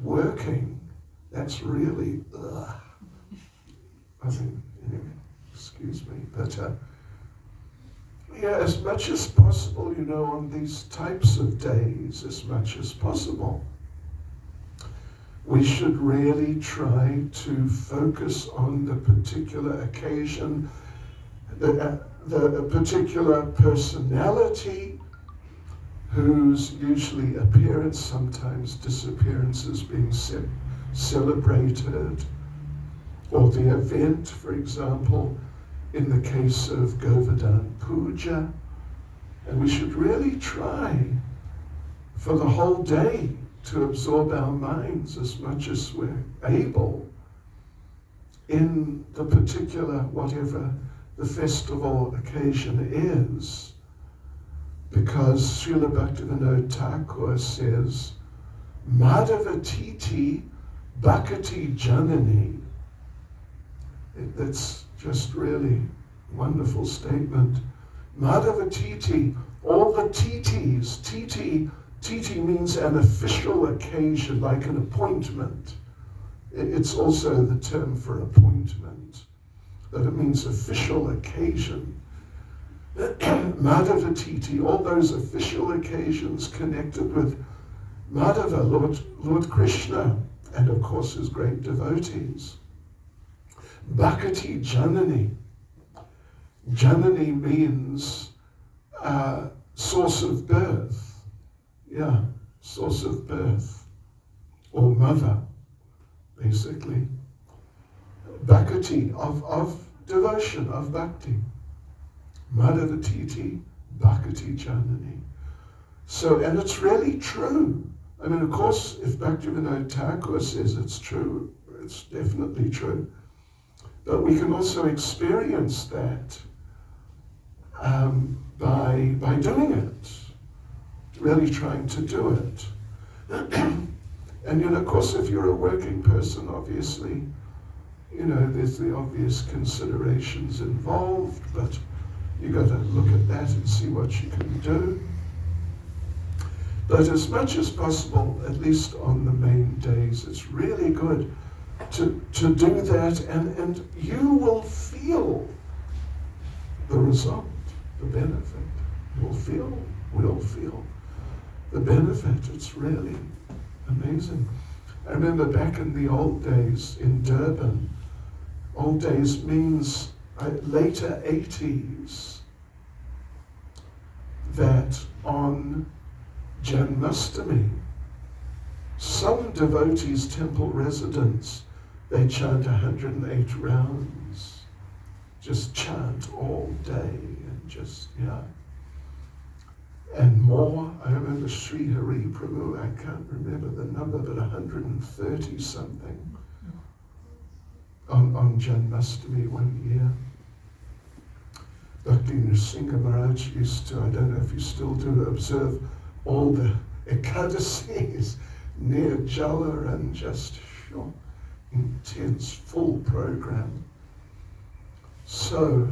working, that's really, I think, anyway, excuse me, but yeah, as much as possible, you know, on these types of days, as much as possible, we should really try to focus on the particular occasion, the particular personality whose usually appearance, sometimes disappearance is being celebrated, or the event, for example, in the case of Govardhan Puja. And we should really try for the whole day to absorb our minds as much as we're able in the particular, whatever the festival occasion is. Because Srila Bhaktivinoda Thakur says, Madhavatiti Bhakati Janani. That's just really wonderful statement. Madhavatiti, all the titis, titi means an official occasion, like an appointment. It's also the term for appointment, that it means official occasion. Madhavatiti, all those official occasions connected with Madhava, Lord Krishna, and of course his great devotees. Bhakati Janani. Janani means source of birth. Yeah, source of birth. Or mother, basically. Bhakati, of devotion, of bhakti. Madhavatiti Bhakati Janani. So, and it's really true. I mean, of course, if Bhaktivinoda Thakur says it's true, it's definitely true. But we can also experience that by doing it, really trying to do it. And, you know, of course, if you're a working person, obviously, you know, there's the obvious considerations involved, but you got to look at that and see what you can do. But as much as possible, at least on the main days, it's really good to do that, and you will feel the result, the benefit. We'll feel the benefit. It's really amazing. I remember back in the old days in Durban, old days means later 80s, that on Janmastami, some devotees, temple residents, they chant 108 rounds, just chant all day and just, yeah. And more, I remember Sri Hari Prabhu, I can't remember the number, but 130 something on Janmastami one year. Bhakti Nrsimha Maharaj used to, I don't know if you still do, observe all the Ekadasis near Jala and just intense, full program. So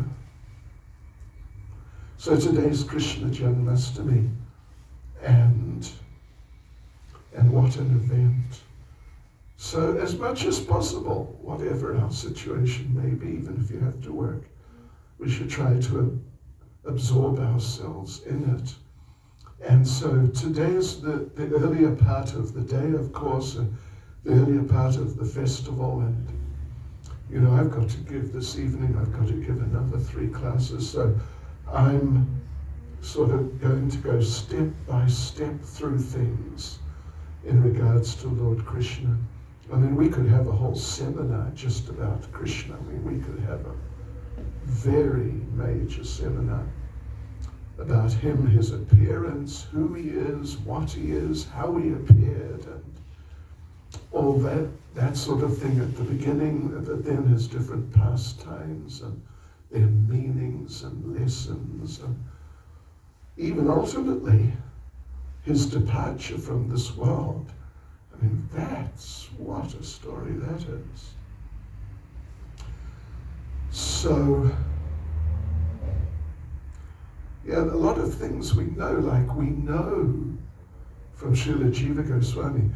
today's Krishna Janmastami, and what an event. So as much as possible, whatever our situation may be, even if you have to work, we should try to absorb ourselves in it. And so today is the earlier part of the day, of course, and the earlier part of the festival. And, you know, I've got to give this evening, I've got to give another 3 classes. So I'm sort of going to go step by step through things in regards to Lord Krishna. I mean, we could have a whole seminar just about Krishna. I mean, we could have a very major seminar about him, his appearance, who he is, what he is, how he appeared, and all that sort of thing at the beginning, but then his different pastimes and their meanings and lessons, and even ultimately his departure from this world. I mean, that's what a story that is. So, yeah, a lot of things we know, like we know from Srila Jiva Goswami,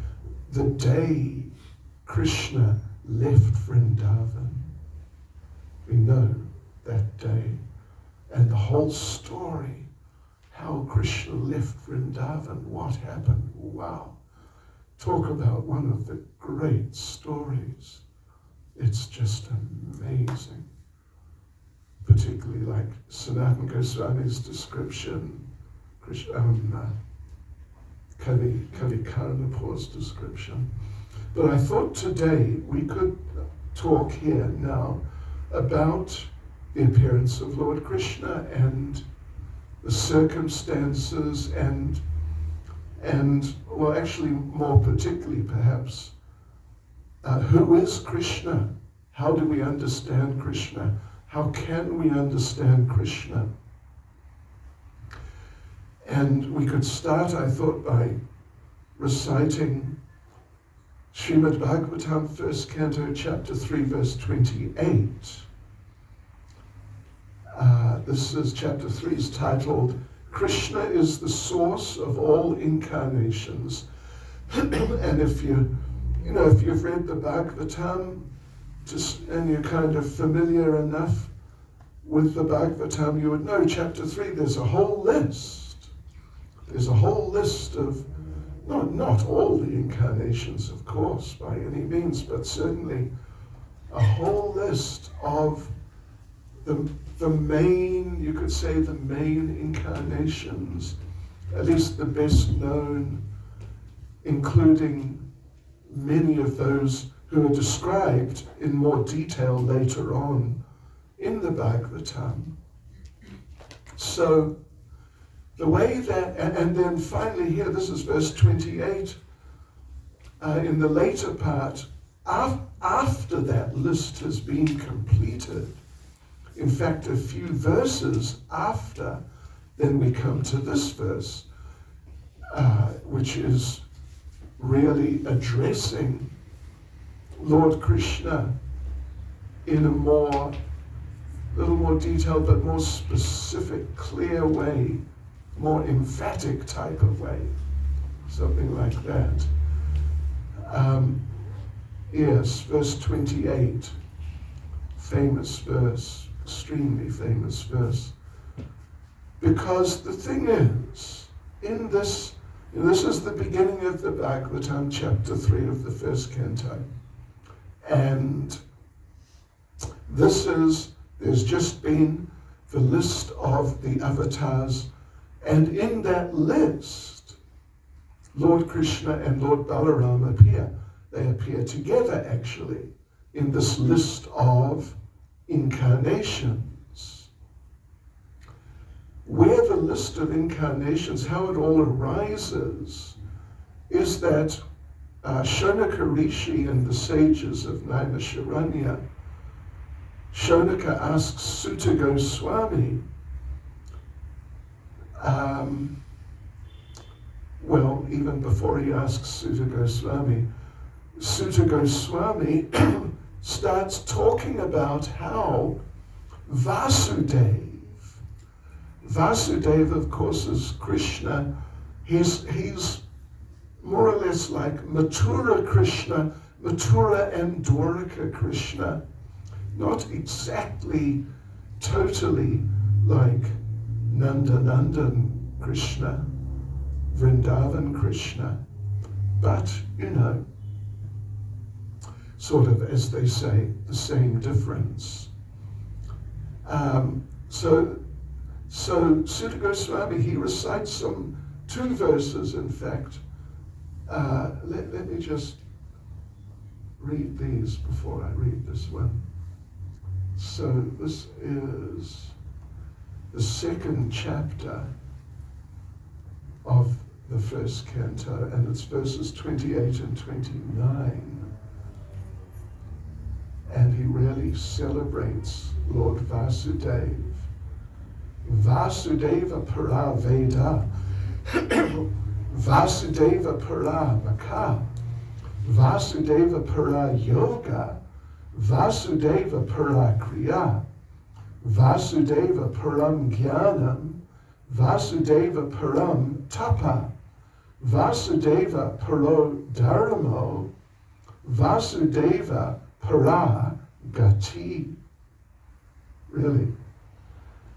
the day Krishna left Vrindavan. We know that day and the whole story, how Krishna left Vrindavan, what happened. Wow. Talk about one of the great stories. It's just amazing. Particularly like Sanatana Goswami's description, Kavi Karnapur's description. But I thought today we could talk here now about the appearance of Lord Krishna and the circumstances and well, actually more particularly perhaps, who is Krishna? How do we understand Krishna? How can we understand Krishna? And we could start, I thought, by reciting Srimad Bhagavatam, 1st Canto, Chapter 3, verse 28. This is Chapter 3 is titled, Krishna is the source of all incarnations. And if you've read the Bhagavatam, and you're kind of familiar enough with the Bhagavatam, you would know Chapter 3, there's a whole list. There's a whole list of, not all the incarnations, of course, by any means, but certainly a whole list of the main, you could say the main incarnations, at least the best known, including many of those who are described in more detail later on in the Bhagavatam. So the way that, and then finally here, this is verse 28, in the later part, after that list has been completed, in fact, a few verses after, then we come to this verse, which is really addressing Lord Krishna in a little more detailed, but more specific, clear way, more emphatic type of way, something like that. Yes, verse 28, famous verse, extremely famous verse. Because the thing is, this is the beginning of the Bhagavatam, chapter 3 of the 1st canto. And there's just been the list of the avatars, and in that list, Lord Krishna and Lord Balaram appear. They appear together, actually, in this list of incarnations. Where the list of incarnations, how it all arises, is that Shonaka Rishi and the sages of Naimisharanya, Shonaka asks Suta Goswami, well, even before he asks Suta Goswami starts talking about how Vasudeva, of course, is Krishna. He's more or less like Mathura Krishna, Mathura and Dwaraka Krishna. Not exactly, totally like Nandanandan Krishna, Vrindavan Krishna, but, sort of, as they say, the same difference. So Suta Goswami, he recites two verses, in fact. Let me just read these before I read this one. So this is the 2nd chapter of the 1st canto, and it's verses 28 and 29. And he really celebrates Lord Vasudeva. Vasudeva para Veda, Vasudeva para Maka, Vasudeva para Yoga, Vasudeva para Kriya, Vasudeva param Jnanam, Vasudeva param Tapa, Vasudeva Paro Dharmo, Vasudeva Para Gati. Really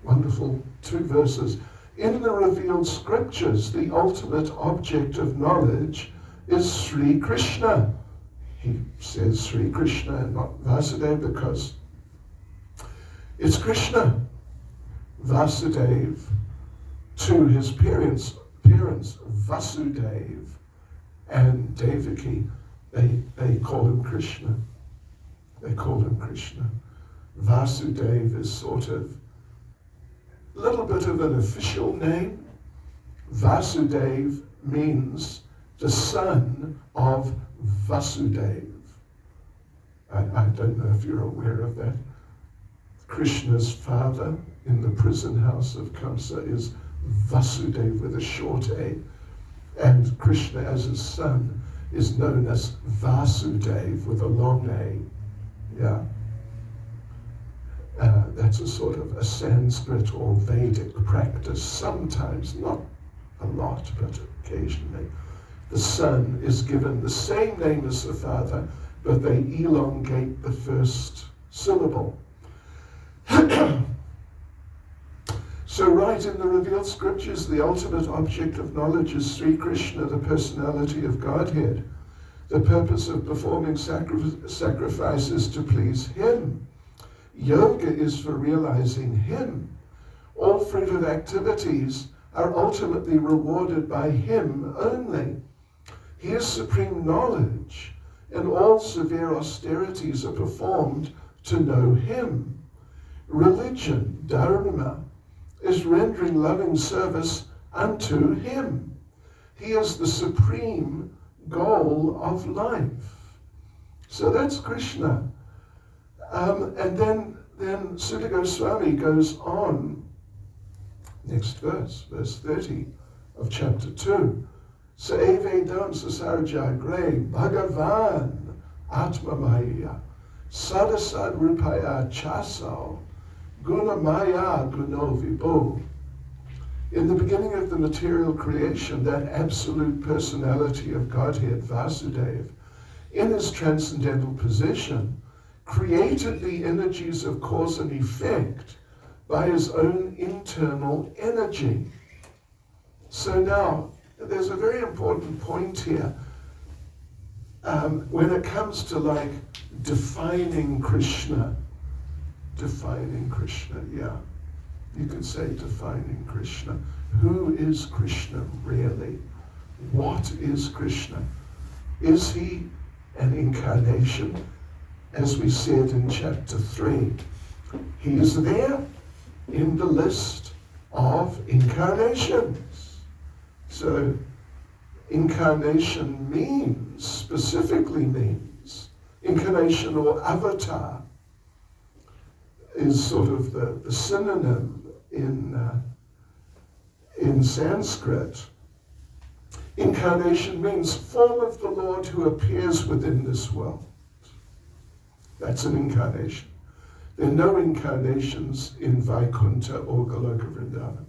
wonderful 2 verses. In the revealed scriptures, the ultimate object of knowledge is Sri Krishna. He says Sri Krishna and not Vasudeva because it's Krishna. Vasudeva to his parents Vasudev and Devaki, they call him Krishna. They call him Krishna. Vasudeva is sort of a little bit of an official name. Vasudeva means the son of Vasudeva. I don't know if you're aware of that. Krishna's father in the prison house of Kamsa is Vasudeva with a short A, and Krishna as his son is known as Vasudeva with a long A. Yeah. That's a sort of a Sanskrit or Vedic practice sometimes, not a lot, but occasionally. The son is given the same name as the father, but they elongate the first syllable. So right in the revealed scriptures, the ultimate object of knowledge is Sri Krishna, the personality of Godhead. The purpose of performing sacrifice is to please him. Yoga is for realizing him. All fruitive activities are ultimately rewarded by him only. He is supreme knowledge, and all severe austerities are performed to know him. Religion, dharma, is rendering loving service unto him. He is the supreme goal of life. So that's Krishna. And then Sutta Goswami goes on, next verse 30 of chapter 2. Saevedam sasarjagre Bhagavan Atmamaya Sadasad Rupaya Chaso Gunamaya Gunovibo. In the beginning of the material creation, that absolute personality of Godhead, Vasudeva, in his transcendental position, created the energies of cause and effect by his own internal energy. So now, there's a very important point here. When it comes to like defining Krishna, yeah. You could say defining Krishna. Who is Krishna really? What is Krishna? Is he an incarnation? As we said in chapter 3, he is there in the list of incarnations. So incarnation specifically means, incarnation or avatar is sort of the synonym in Sanskrit. Incarnation means form of the Lord who appears within this world. That's an incarnation. There are no incarnations in Vaikuntha or Goloka Vrindavan.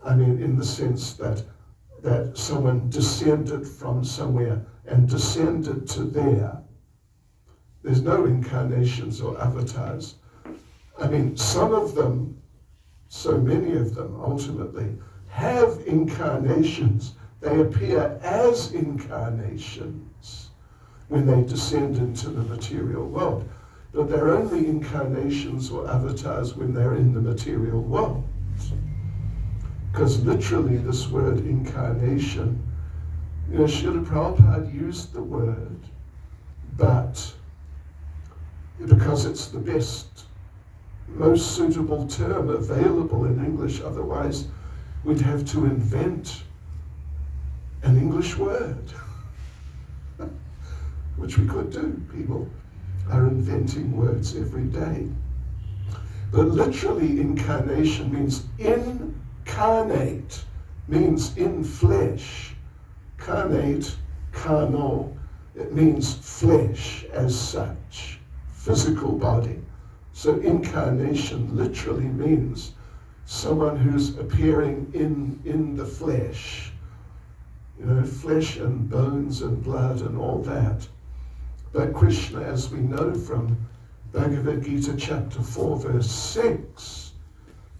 I mean, in the sense that someone descended from somewhere and descended to there. There's no incarnations or avatars. I mean, some of them, so many of them ultimately, have incarnations. They appear as incarnations when they descend into the material world. But they're only incarnations or avatars when they're in the material world. Because literally this word incarnation, Srila Prabhupada used the word, but because it's the best, most suitable term available in English, otherwise we'd have to invent an English word, which we could do. People are inventing words every day. But literally incarnation means incarnate, means in flesh. Carnate, carnal, it means flesh as such, physical body. So incarnation literally means someone who's appearing in the flesh. flesh and bones and blood and all that. But Krishna, as we know from Bhagavad Gita chapter 4 verse 6,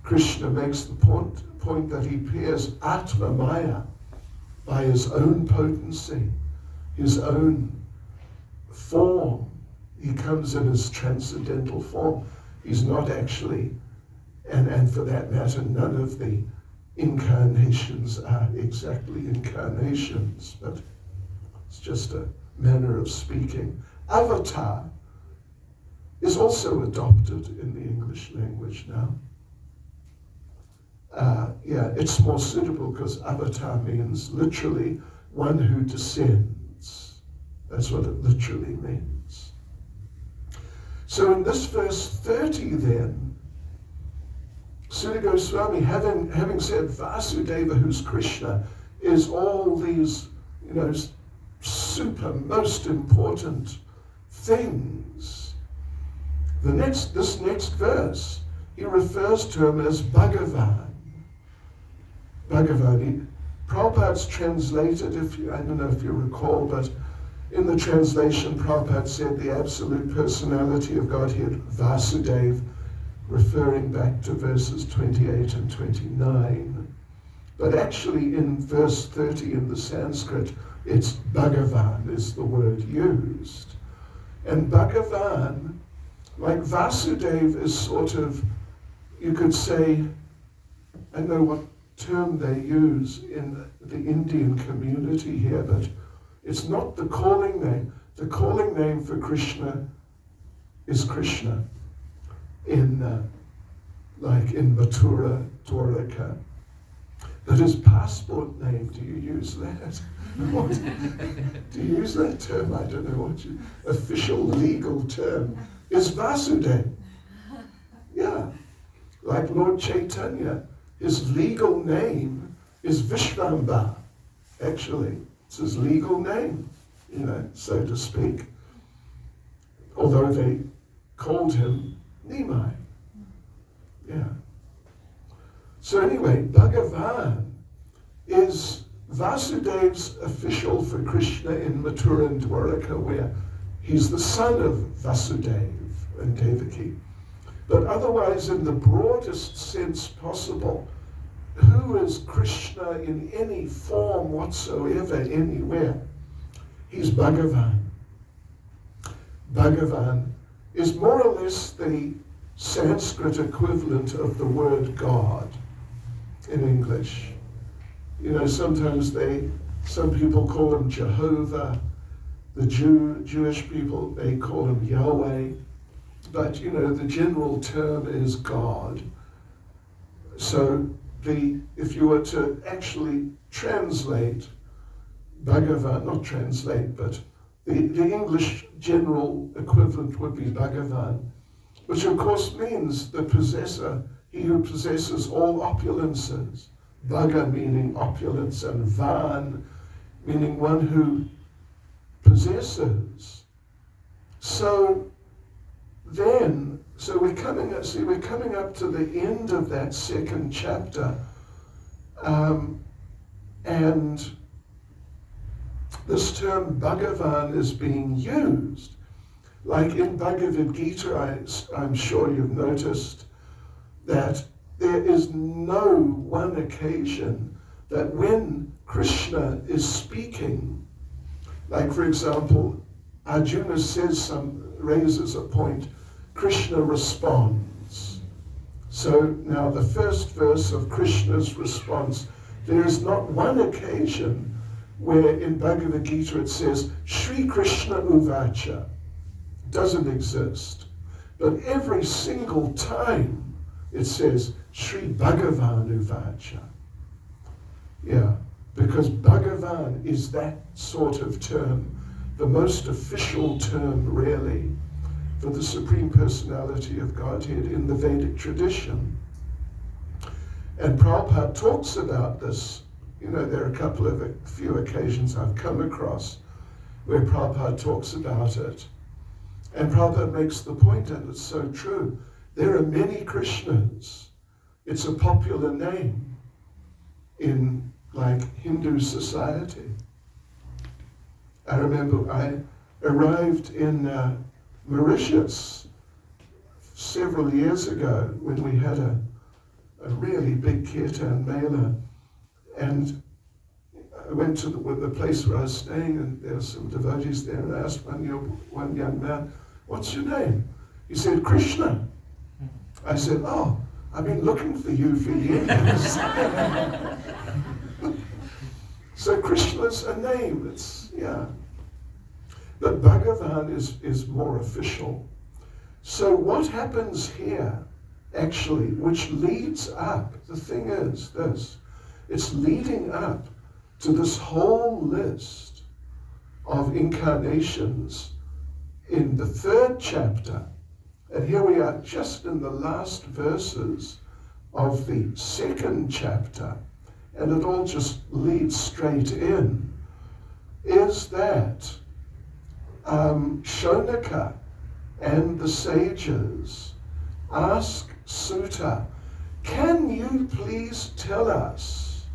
Krishna makes the point that he appears Atma Maya, by his own potency, his own form. He comes in his transcendental form. He's not actually, and for that matter, none of the incarnations are exactly incarnations, but it's just a manner of speaking. Avatar is also adopted in the English language now. It's more suitable because avatar means literally one who descends. That's what it literally means. So in this verse 30 then, Sutta Goswami, having said Vasudeva, who's Krishna, is all these, super most important things. This next verse, he refers to him as Bhagavan. Bhagavan. Prabhupada's translated, I don't know if you recall, but in the translation, Prabhupada said the absolute personality of Godhead, Vasudeva, referring back to verses 28 and 29. But actually in verse 30 in the Sanskrit, it's Bhagavan is the word used. And Bhagavan, like Vasudeva, is sort of, you could say, I don't know what term they use in the Indian community here, but it's not the calling name. The calling name for Krishna is Krishna in Mathura, Dwaraka. But his passport name, do you use that? Do you use that term? I don't know what official legal term is Vasudeva. Yeah, like Lord Chaitanya, his legal name is Vishvamba. Actually, it's his legal name, so to speak. Although they called him Nimai. Yeah. So anyway, Bhagavan is Vasudeva's official for Krishna in Mathura and Dwaraka, where he's the son of Vasudeva and Devaki. But otherwise, in the broadest sense possible, who is Krishna in any form whatsoever, anywhere? He's Bhagavan. Bhagavan is more or less the Sanskrit equivalent of the word God in English. Sometimes some people call him Jehovah. The Jewish people, they call him Yahweh. But, the general term is God. So if you were to actually translate Bhagavan, not translate, but the English general equivalent would be Bhagavan, which of course means the possessor, he who possesses all opulences. Bhaga meaning opulence, and Van meaning one who possesses. So we're coming up to the end of that second chapter, and this term Bhagavan is being used. Like in Bhagavad Gita, I'm sure you've noticed that there is no one occasion that when Krishna is speaking, like for example, Arjuna raises a point, Krishna responds. So now the first verse of Krishna's response, there is not one occasion where in Bhagavad Gita it says, Shri Krishna Uvacha. Doesn't exist. But every single time it says, Shri Bhagavan Uvacha. Yeah, because Bhagavan is that sort of term, the most official term really for the Supreme Personality of Godhead in the Vedic tradition. And Prabhupada talks about this. There are a few occasions I've come across where Prabhupada talks about it. And Prabhupada makes the point, and it's so true, there are many Krishnas. It's a popular name in like Hindu society. I remember I arrived in Mauritius several years ago when we had a really big kirtan mela, and I went to the place where I was staying, and there were some devotees there, and I asked one young man, "What's your name?" He said, "Krishna." I said, "Oh, I've been looking for you for years." So Krishna's a name, But Bhagavan is more official. So what happens here, actually, which leads up, the thing is this, it's leading up to this whole list of incarnations in the 3rd chapter. And here we are just in the last verses of the 2nd chapter, and it all just leads straight in, is that Shonaka and the sages ask Sutta, "Can you please tell us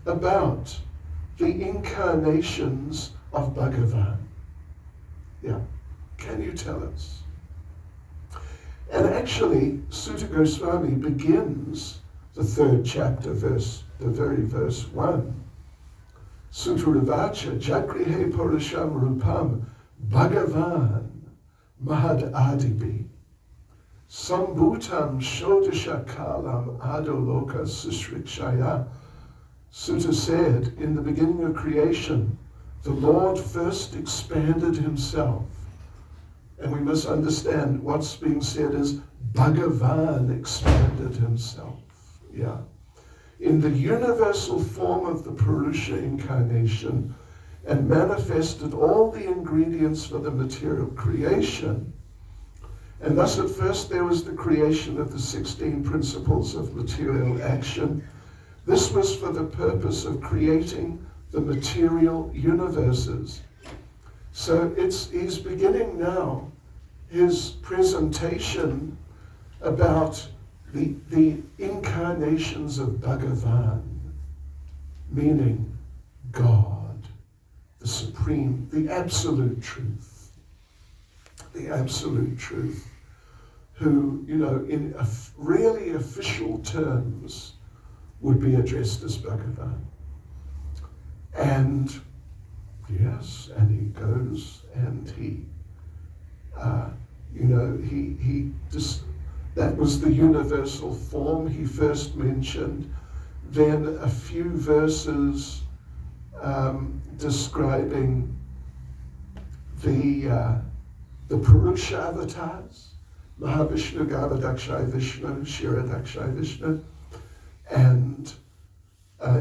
about the incarnations of Bhagavan?" Yeah, can you tell us? And actually, Sutta Goswami begins the 3rd chapter, the very verse 1. Sutravacha Jagrihe Purusham Rupam Bhagavan Mahad Adibi Sambhutam Shodasha Kalam Adoloka Susrikshaya. Sutta said, in the beginning of creation, the Lord first expanded himself. And we must understand what's being said is Bhagavan expanded himself. Yeah. In the universal form of the Purusha incarnation, and manifested all the ingredients for the material creation. And thus at first there was the creation of the 16 principles of material action. This was for the purpose of creating the material universes. So he's beginning now his presentation about the incarnations of Bhagavan, meaning God, the supreme, the absolute truth, who, in really official terms would be addressed as Bhagavan. And yes, and he goes and that was the universal form he first mentioned. Then a few verses describing the Purusha avatars, Mahavishnu, Garbhodakshai Vishnu, Kshirodakshai Vishnu, and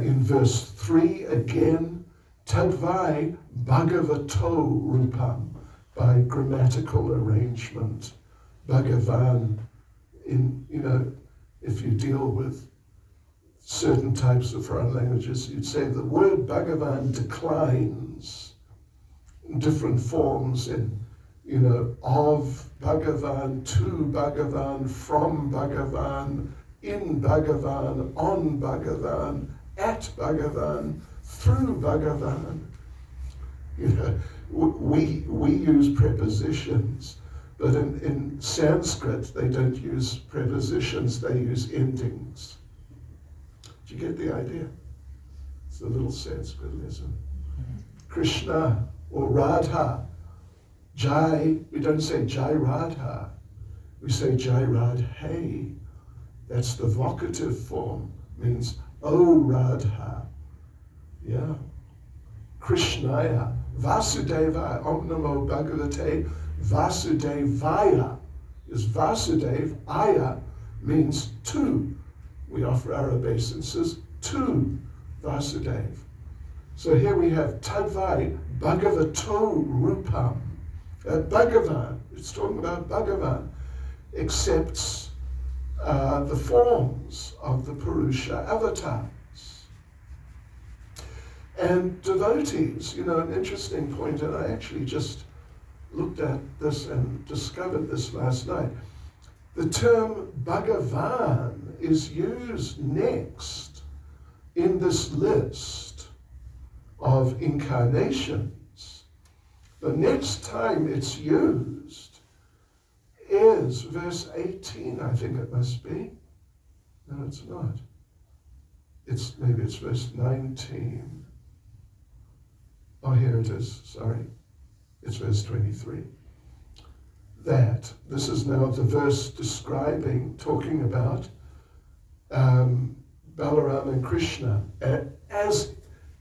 in verse 3 again, Tadvai Bhagavato Rupam, by grammatical arrangement, Bhagavan. If you deal with certain types of foreign languages, you'd say the word Bhagavan declines in different forms of Bhagavan, to Bhagavan, from Bhagavan, in Bhagavan, on Bhagavan, at Bhagavan, through Bhagavan. We use prepositions, but in Sanskrit they don't use prepositions, they use endings. Do you get the idea? It's a little Sanskritism. Krishna or Radha, Jai, we don't say Jai Radha, we say Jai Radhe. That's the vocative form, means O Radha. Yeah. Krishnaya, Vasudeva, Om Namo Bhagavate, Vasudevaya is Vasudev, Aya means to. We offer our obeisances to Vasudev. So here we have Tadvai Bhagavato Rupam. Bhagavan, it's talking about Bhagavan, accepts the forms of the Purusha avatars. And devotees, an interesting point, and I actually just looked at this and discovered this last night. The term Bhagavan is used next in this list of incarnations, the next time it's used is verse 18, I think it must be. No, it's not. Maybe it's verse 19. Oh, here it is, sorry. It's verse 23. That this is now the verse talking about Balaram and Krishna as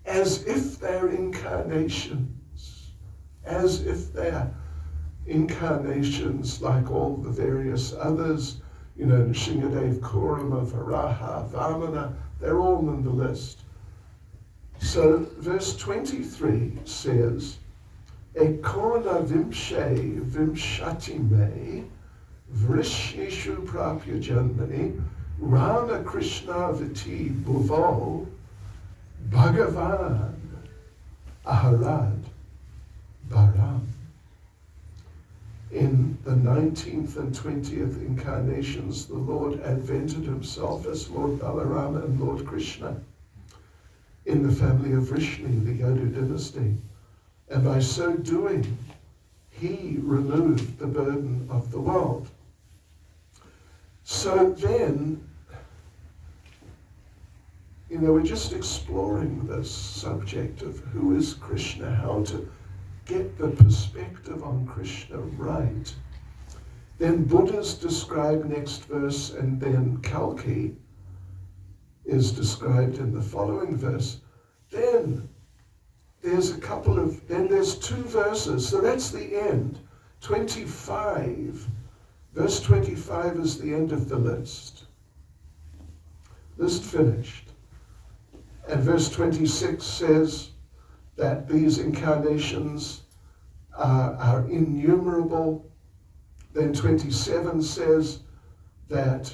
if they're incarnations, as if they're incarnations like all the various others, Nrsimhadev, Kurama, Varaha, Vamana, they're all in the list. So verse 23 says, Ekona vimshe vimshatime vrishnishu prapya janmani Rama Krishna Viti Bhuvo Bhagavan Aharad Baram. In the 19th and 20th incarnations, the Lord advented himself as Lord Balarama and Lord Krishna in the family of Vrishni, the Yadu dynasty. And by so doing, he removed the burden of the world. So then, we're just exploring this subject of who is Krishna, how to get the perspective on Krishna right. Then Buddha's described next verse, and then Kalki is described in the following verse. Then there's there's two verses, so that's the end. 25, verse 25 is the end of the list. List finished. And verse 26 says that these incarnations are innumerable. Then 27 says that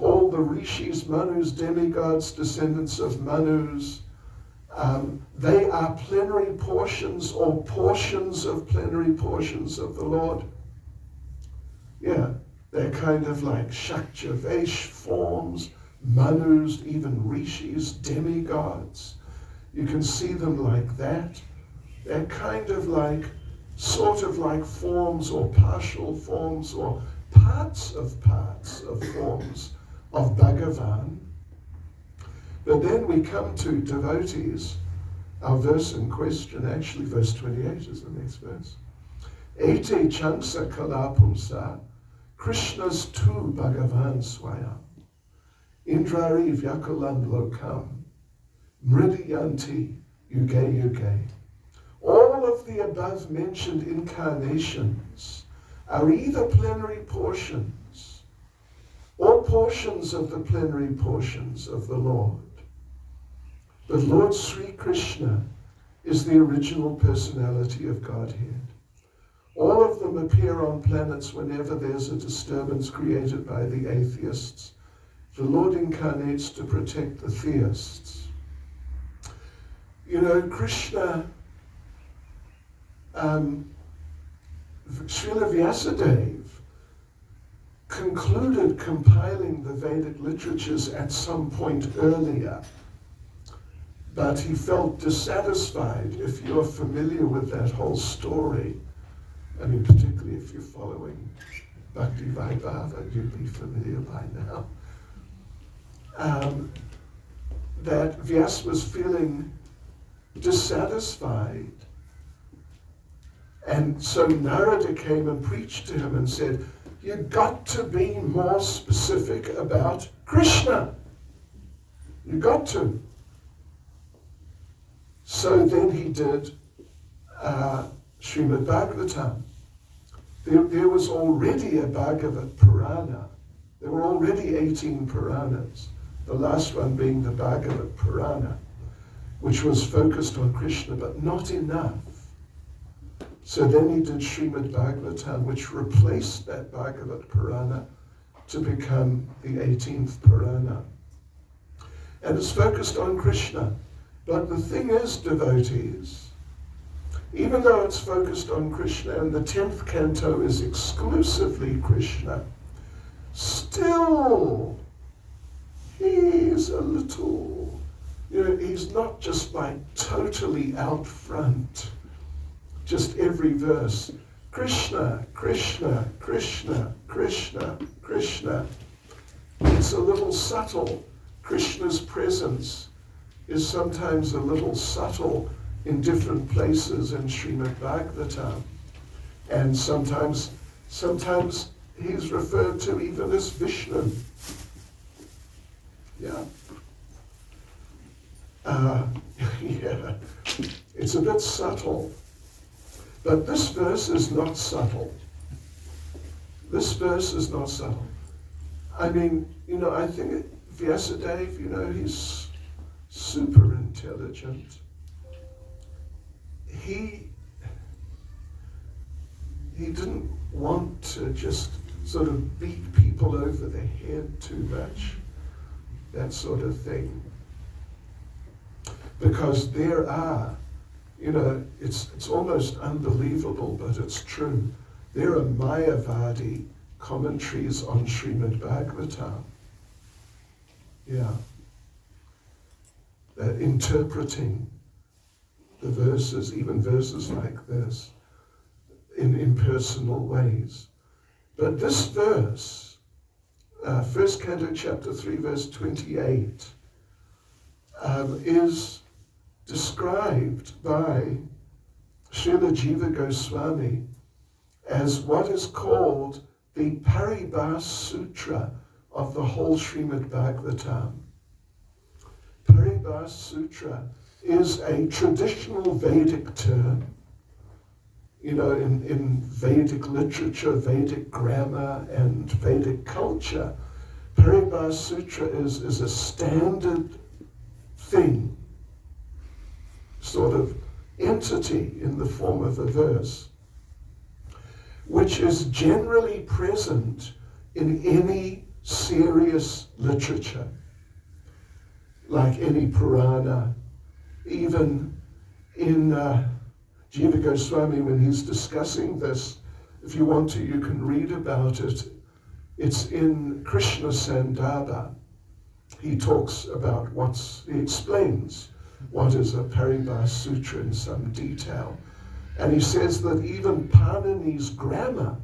all the rishis, manus, demigods, descendants of manus, they are plenary portions or portions of plenary portions of the Lord. Yeah, they're kind of like Shakjavesh forms, manus, even rishis, demigods. You can see them like that. They're kind of like, sort of like forms or partial forms or parts of forms of Bhagavan. But then we come to devotees. Our verse in question, actually verse 28 is the next verse. Ete chanksa kalapumsa, Krishna's tu Bhagavan swayam, Indrari vyakulam lokam, mridiyanti yuge yuge. All of the above mentioned incarnations are either plenary portions or portions of the plenary portions of the Lord. But Lord Sri Krishna is the original personality of Godhead. All of them appear on planets whenever there's a disturbance created by the atheists. The Lord incarnates to protect the theists. Krishna, Srila Vyasadeva concluded compiling the Vedic literatures at some point earlier, but he felt dissatisfied. If you're familiar with that whole story, particularly if you're following Bhakti Vaibhava, you'd be familiar by now, that Vyas was feeling dissatisfied. And so Narada came and preached to him and said, you've got to be more specific about Krishna. You've got to. So then he did Srimad Bhagavatam. There was already a Bhagavad Purana. There were already 18 Puranas, the last one being the Bhagavad Purana, which was focused on Krishna, but not enough. So then he did Srimad Bhagavatam, which replaced that Bhagavad Purana to become the 18th Purana. And it's focused on Krishna. But the thing is, devotees, even though it's focused on Krishna and the 10th canto is exclusively Krishna, still he's a little he's not just like totally out front, just every verse, Krishna, Krishna, Krishna, Krishna, Krishna. It's a little subtle. Krishna's presence is sometimes a little subtle in different places in Srimad Bhagavatam. And sometimes he's referred to even as Vishnu. Yeah. Yeah. It's a bit subtle. But this verse is not subtle. This verse is not subtle. I mean, I think Vyasadeva, he's super intelligent. He didn't want to just sort of beat people over the head too much, that sort of thing. Because there are, it's almost unbelievable, but it's true. There are Mayavadi commentaries on Srimad Bhagavatam. Yeah. Interpreting the verses, even verses like this, in impersonal ways. But this verse, 1st Canto, chapter 3, verse 28, is described by Srila Jiva Goswami as what is called the Paribhas Sutra of the whole Srimad Bhagavatam. Paribhas Sutra is a traditional Vedic term. In Vedic literature, Vedic grammar, and Vedic culture, Paribhas Sutra is a standard thing, sort of entity in the form of a verse, which is generally present in any serious literature, like any Purana, even in Jiva Goswami, when he's discussing this, if you want to, you can read about it. It's in Krishna Sandarbha. He talks about he explains what is a Paribhas Sutra in some detail. And he says that even Panini's grammar,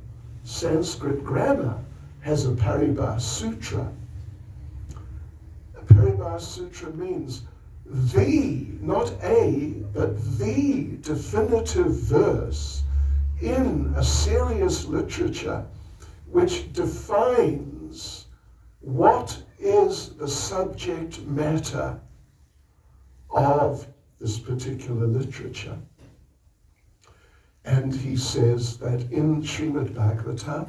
Sanskrit grammar, has a Paribhas Sutra. A Paribhas Sutra means not but the definitive verse in a serious literature which defines what is the subject matter of this particular literature. And he says that in Srimad Bhagavatam,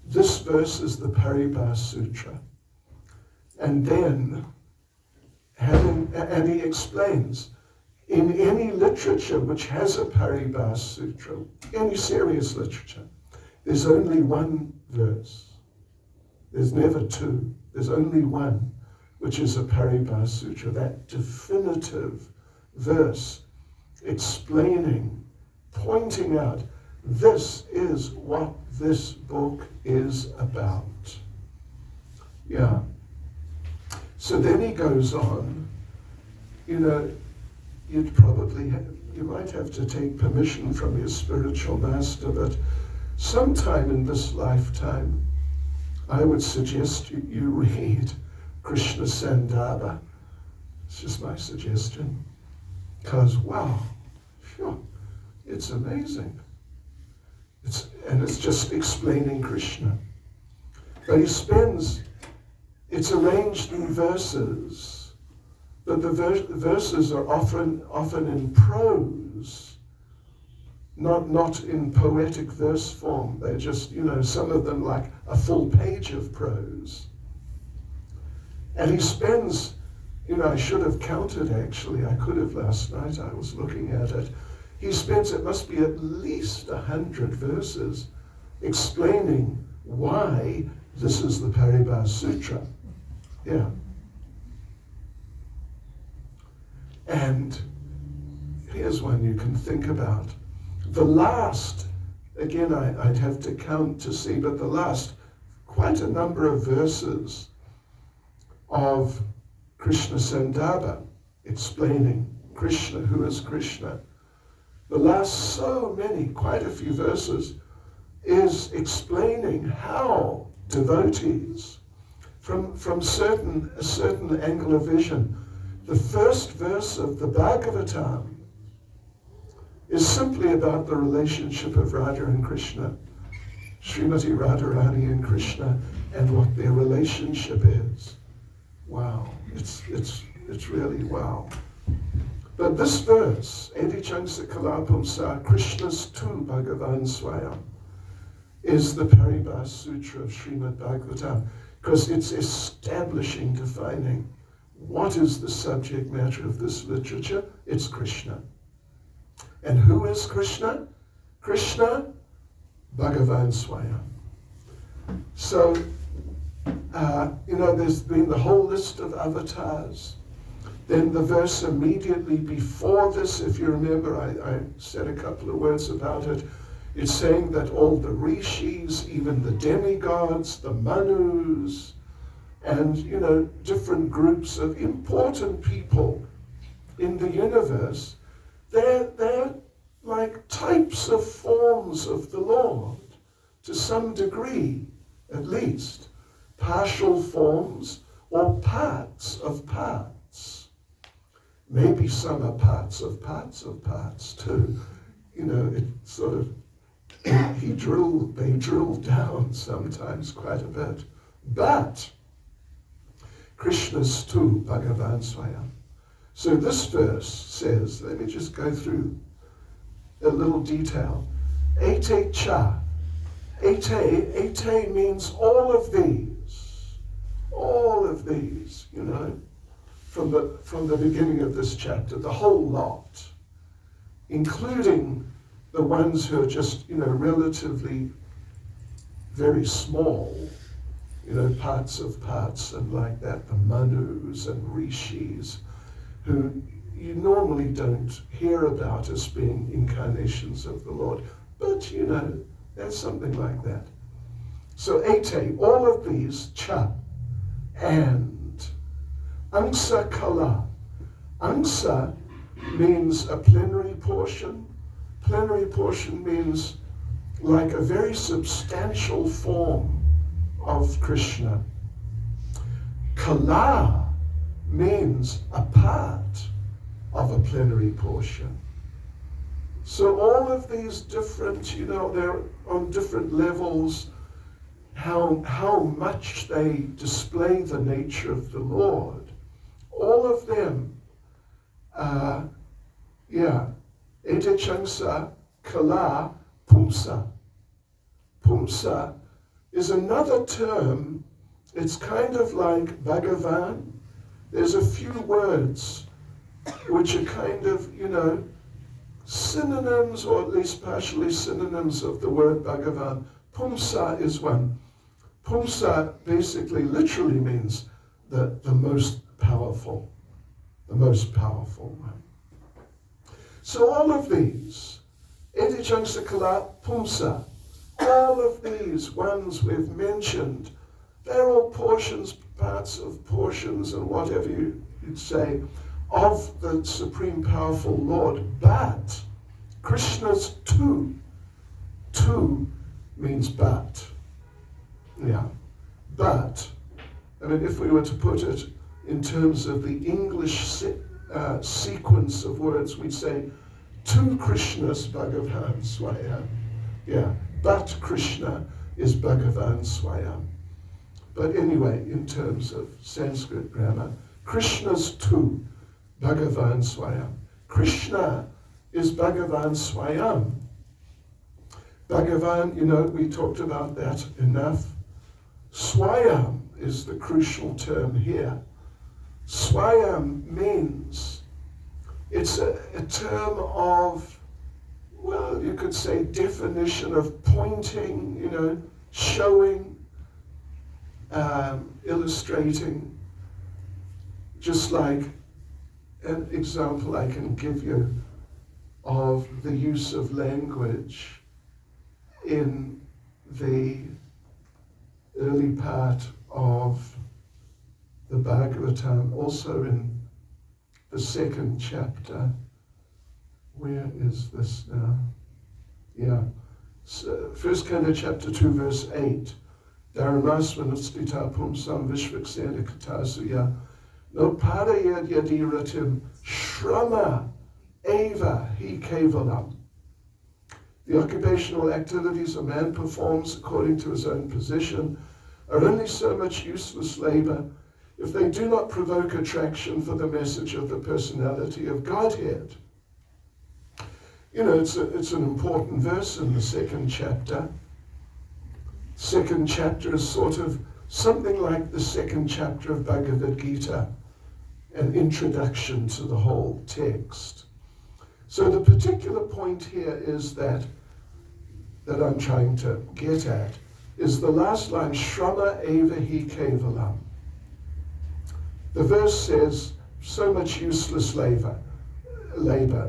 this verse is the Paribhas Sutra. And then, and he explains, in any literature which has a Paribhas Sutra, any serious literature, there's only one verse. There's never two. There's only one, which is a Paribhas Sutra, that definitive verse explaining, pointing out, this is what this book is about. Yeah. So then he goes on, you might have to take permission from your spiritual master, but sometime in this lifetime, I would suggest you read Krishna Sandarbha. It's just my suggestion. Because, wow, sure, it's amazing. It's just explaining Krishna. But it's arranged in verses, but the verses are often in prose, not in poetic verse form. They're just, some of them like a full page of prose. And he spends, I should have counted actually, I could have last night, I was looking at it. He spends, it must be at least 100 verses explaining why this is the Paribhas Sutra. Yeah. And here's one you can think about. The last, again, I'd have to count to see, but the last, quite a number of verses of Krishna Sandarbha explaining Krishna, who is Krishna. The last quite a few verses, is explaining how devotees, from a certain angle of vision, the first verse of the Bhagavatam is simply about the relationship of Radha and Krishna, Srimati Radharani and Krishna, and what their relationship is. Wow, it's really wow. But this verse, Edi Changsa Kalapamsa, Krishna's tu Bhagavan Swayam, is the Paribhas Sutra of Srimad Bhagavatam, because it's establishing, defining what is the subject matter of this literature. It's Krishna. And who is Krishna? Krishna, Bhagavan Swayam. So, there's been the whole list of avatars. Then the verse immediately before this, if you remember, I said a couple of words about it. It's saying that all the rishis, even the demigods, the manus, and, different groups of important people in the universe, they're like types of forms of the Lord, to some degree, at least. Partial forms or parts of parts. Maybe some are parts of parts too. It sort of, they drill down sometimes quite a bit. But Krishna's tu Bhagavan Swayam. So this verse says, let me just go through a little detail. Ete cha. Ete means all of these. All of these, from the beginning of this chapter, the whole lot, including the ones who are just, relatively very small, parts of parts and like that, the manus and rishis, who you normally don't hear about as being incarnations of the Lord. But, there's something like that. So, ete, all of these, cha, and angsa kala. Angsa means a plenary portion. Plenary portion means like a very substantial form of Krishna. Kala means a part of a plenary portion. So all of these different, they're on different levels, how much they display the nature of the Lord. All of them, Ete Changsa Kala Pumsa. Pumsa is another term. It's kind of like Bhagavan. There's a few words which are kind of, synonyms, or at least partially synonyms of the word Bhagavan. Pumsa is one. Pumsa basically literally means the most powerful. The most powerful one. So all of these, Edi Changsa Kala Pumsa, all of these ones we've mentioned, they're all portions, parts of portions, and whatever you'd say, of the Supreme Powerful Lord. But Krishna's tu means but. Yeah. But, if we were to put it in terms of the English sequence of words, we'd say, to Krishna's Bhagavan Swayam. Yeah, but Krishna is Bhagavan Swayam. But anyway, in terms of Sanskrit grammar, Krishna's tu Bhagavan Swayam. Krishna is Bhagavan Swayam. Bhagavan, we talked about that enough. Swayam is the crucial term here. Swayam means, it's a term of, well, you could say definition of pointing, showing, illustrating, just like an example I can give you of the use of language in the early part of the Bhagavatam, also in the second chapter. Where is this now? Yeah. So, 1 Corinthians chapter 2, verse 8. Dharmasmanutspita pumsam vishvaksena katasuya. No parayad yadiratim shrama eva hi kevalam. The occupational activities a man performs according to his own position are only so much useless labor if they do not provoke attraction for the message of the personality of Godhead. You know, it's an important verse in the second chapter. Second chapter is sort of something like the second chapter of Bhagavad Gita, an introduction to the whole text. So the particular point here is that I'm trying to get at is the last line, Shrama eva hi kevalam. The verse says, so much useless labor.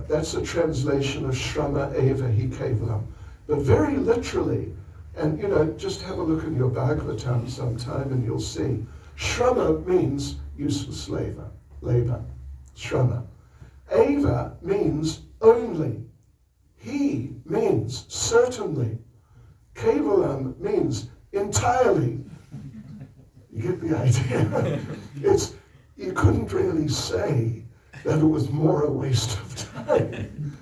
That's a translation of Shrama eva hi kevalam. But very literally, and you know, just have a look in your Bhagavatam sometime and you'll see, Shrama means useless labor. Shrama. Eva means only. He means certainly. Kevalam means entirely. You get the idea? You couldn't really say that it was more a waste of time.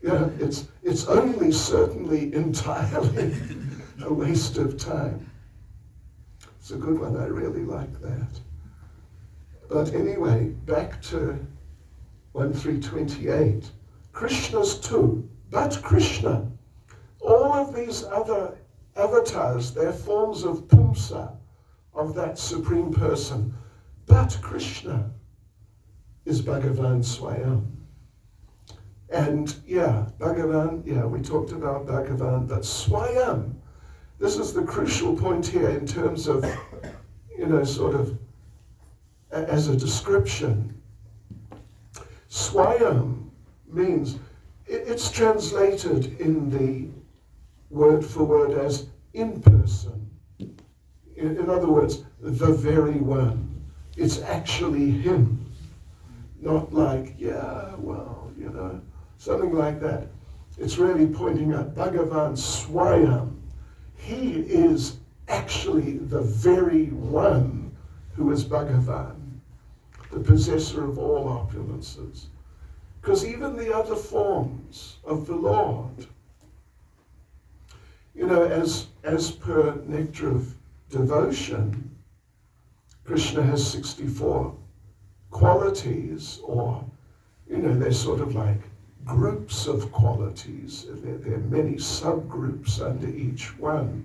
Yeah, it's only certainly entirely a waste of time. It's a good one, I really like that. But anyway, back to 1.3.28. Krishna's too, but Krishna. All of these other avatars, they're forms of Pumsa, of that Supreme Person. But Krishna is Bhagavan Swayam. And Bhagavan, we talked about Bhagavan, but Swayam, this is the crucial point here in terms of, sort of as a description. Swayam means, it's translated in the word for word as in person. In other words, the very one. It's actually him. Not like, something like that. It's really pointing at Bhagavan Swayam. He is actually the very one who is Bhagavan, the possessor of all opulences. Because even the other forms of the Lord, as per Nectar of Devotion, Krishna has 64 qualities, or, they're sort of like groups of qualities. There are many subgroups under each one.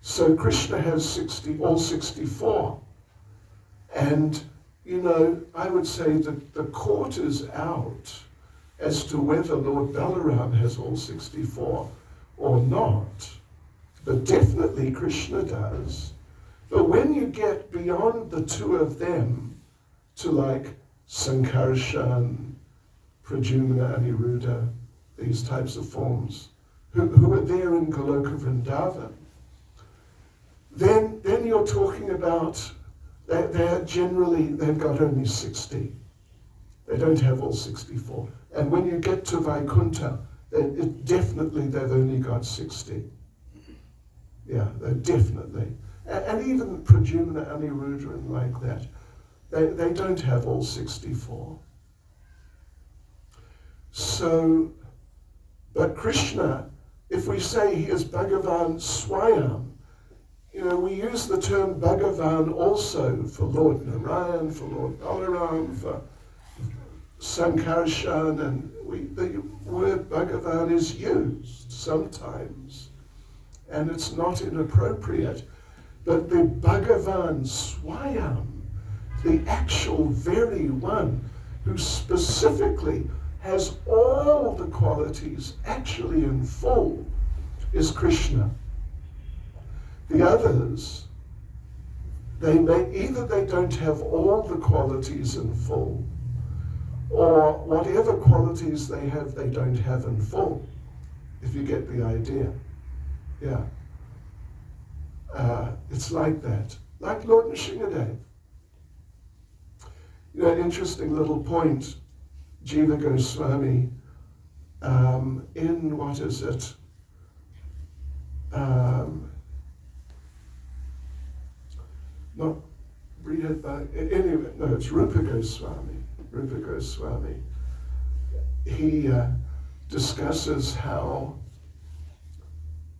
So Krishna has all 64. And, I would say that the court is out as to whether Lord Balaram has all 64 or not. But definitely Krishna does. But when you get beyond the two of them to like Sankarshan, Pradyumna, Aniruddha, these types of forms, who are there in Goloka Vrindavan, then you're talking about they've got only 60. They don't have all 64. And when you get to Vaikuntha, definitely they've only got 60. Yeah, they definitely. And even Pradyumna, Aniruddha, and like that, they don't have all 64. So, but Krishna, if we say he is Bhagavan Swayam, we use the term Bhagavan also for Lord Narayan, for Lord Balaram, for Sankarshan, and the word Bhagavan is used sometimes, and it's not inappropriate. But the Bhagavan Swayam, the actual very one who specifically has all the qualities actually in full, is Krishna. The others, they don't have all the qualities in full, or whatever qualities they don't have in full, if you get the idea. Yeah. It's like that. Like Lord Nrsimhadev. Interesting little point. Jiva Goswami, in what is it? Not read by anyway. No, it's Rupa Goswami. Rupa Goswami. He discusses how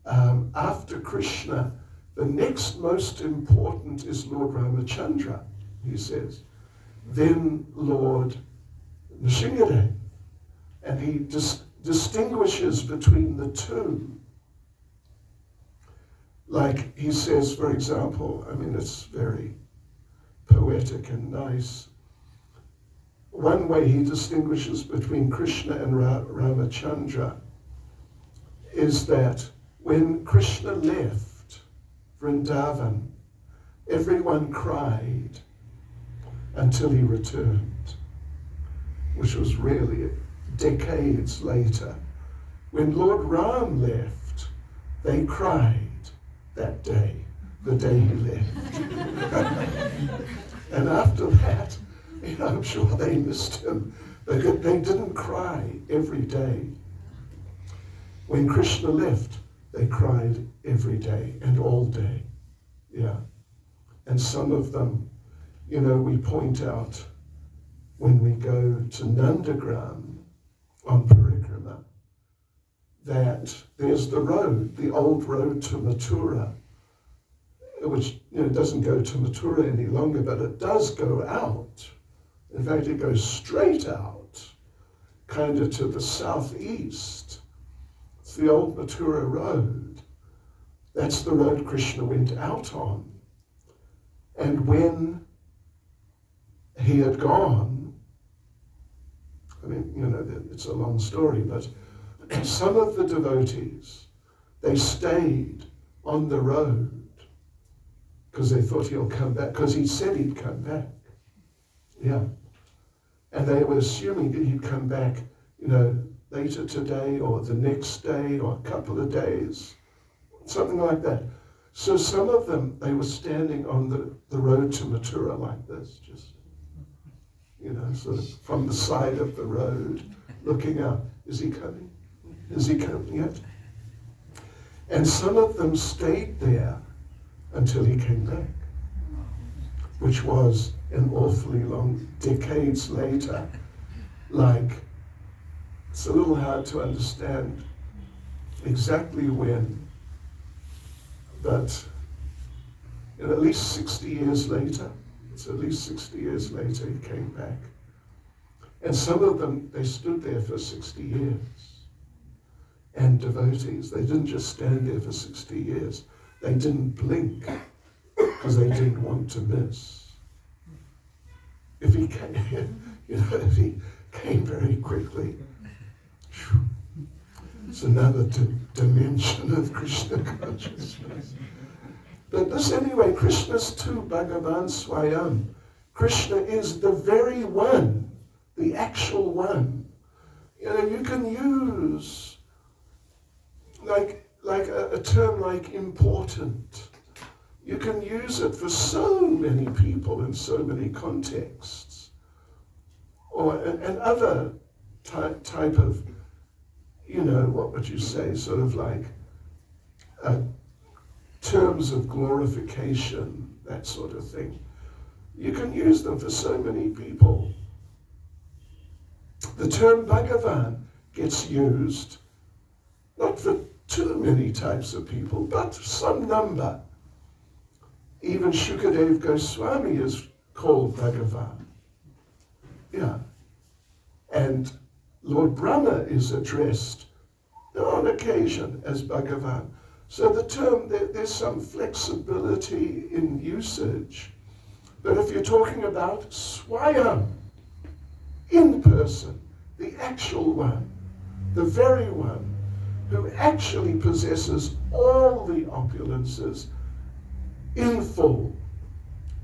after Krishna, the next most important is Lord Ramachandra. He says, then Lord Nrsimhadev, and he distinguishes between the two. Like he says, for example, it's very poetic and nice. One way he distinguishes between Krishna and Ramachandra is that when Krishna left Vrindavan, everyone cried until he returned, which was really decades later. When Lord Ram left, they cried that day, the day he left. And after that, I'm sure they missed him, but they didn't cry every day. When Krishna left, they cried every day and all day. Yeah. And some of them, we point out when we go to Nandagram on Parikrama, that there's the road, the old road to Mathura, which doesn't go to Mathura any longer, but it does go out. In fact, it goes straight out, kind of to the southeast. It's the old Mathura road. That's the road Krishna went out on. And when he had gone, it's a long story, but some of the devotees, they stayed on the road because they thought he'll come back, because he said he'd come back. Yeah. And they were assuming that he'd come back, later today or the next day or a couple of days, something like that. So some of them, they were standing on the road to Mathura like this, just, sort of from the side of the road, looking out. Is he coming? Is he coming yet? And some of them stayed there until he came back, which was an awfully long, decades later. It's a little hard to understand exactly when, but at least 60 years later, it's at least 60 years later he came back. And some of them, they stood there for 60 years. And devotees, they didn't just stand there for 60 years. They didn't blink because they didn't want to miss. If he came, if he came very quickly, it's another dimension of Krishna consciousness. But this anyway, Krishna's tu Bhagavan Swayam. Krishna is the very one, the actual one. You can use like a term like important. You can use it for so many people in so many contexts. Or and other type of, what would you say, sort of like terms of glorification, that sort of thing. You can use them for so many people. The term Bhagavan gets used not for too many types of people, but some number. Even Shukadev Goswami is called Bhagavan. Yeah. And Lord Brahma is addressed on occasion as Bhagavan. So the term, there's some flexibility in usage. But if you're talking about Swayam, in person, the actual one, the very one who actually possesses all the opulences in full,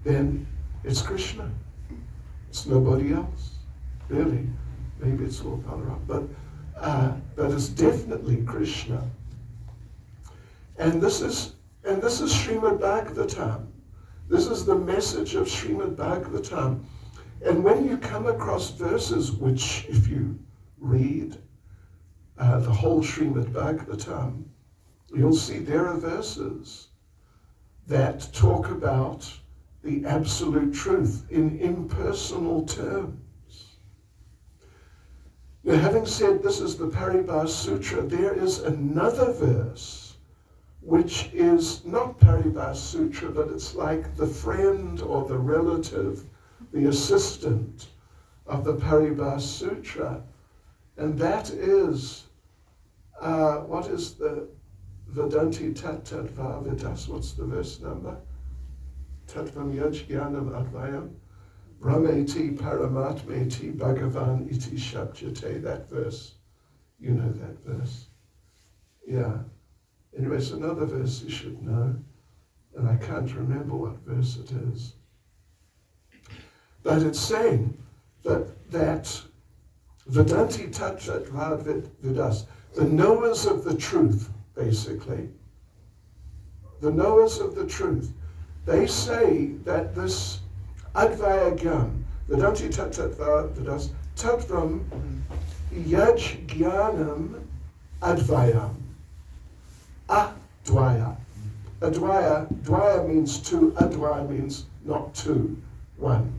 then it's Krishna. It's nobody else, really. Maybe it's Lord Balaram, but it's definitely Krishna. And this is Srimad Bhagavatam. This is the message of Srimad Bhagavatam. And when you come across verses which, if you read the whole Srimad Bhagavatam, you'll see there are verses that talk about the absolute truth in impersonal terms. Now, having said this is the BCaiS Sutra, there is another verse which is not BCaiS Sutra, but it's like the friend or the relative, the assistant of the BCaiS Sutra. And that is, what is the Vedanti Tat Tattva Vidas? What's the verse number? Tattvam Yaj Jnanam Advayam Brahmeti Paramatmeti Bhagavan Iti Shabjate. That verse. You know that verse. Yeah. Anyway, it's another verse you should know. And I can't remember what verse it is. But it's saying that Vedanti Tat Tattva Vidas, the knowers of the truth, basically, the knowers of the truth, they say that this Advaya Gyan, Vedanti Tat Tattva Vidas, Tattvam Yaj Jnanam Advayam. Advaya. Dvaya means two, Advaya means not two, one.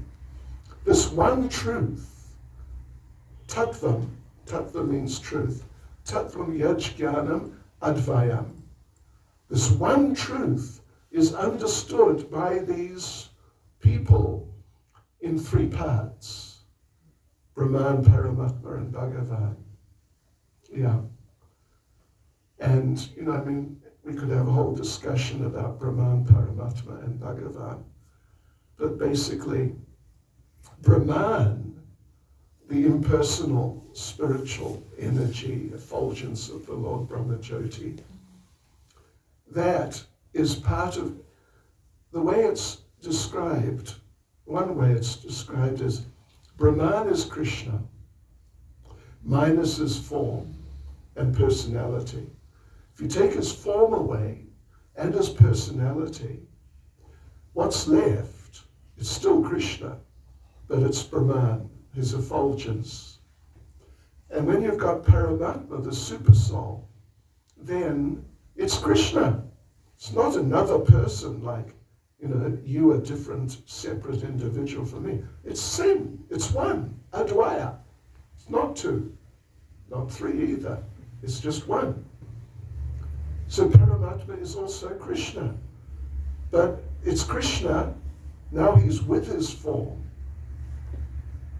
This one truth, Tattvam means truth, Tattvam Yaj Jnanam Advayam. This one truth is understood by these people in three parts: Brahman, Paramatma, and Bhagavan. Yeah. And, we could have a whole discussion about Brahman, Paramatma, and Bhagavan. But basically, Brahman, the impersonal spiritual energy, effulgence of the Lord Brahmajyoti, that is part of the way it's described. One way it's described is Brahman is Krishna, minus his form and personality. If you take his form away and his personality, what's left? It's still Krishna, but it's Brahman, his effulgence. And when you've got Paramatma, the super soul, then it's Krishna. It's not another person like, you a different, separate individual from me. It's same. It's one. Advaya. It's not two, not three either. It's just one. So Paramatma is also Krishna. But it's Krishna, now he's with his form,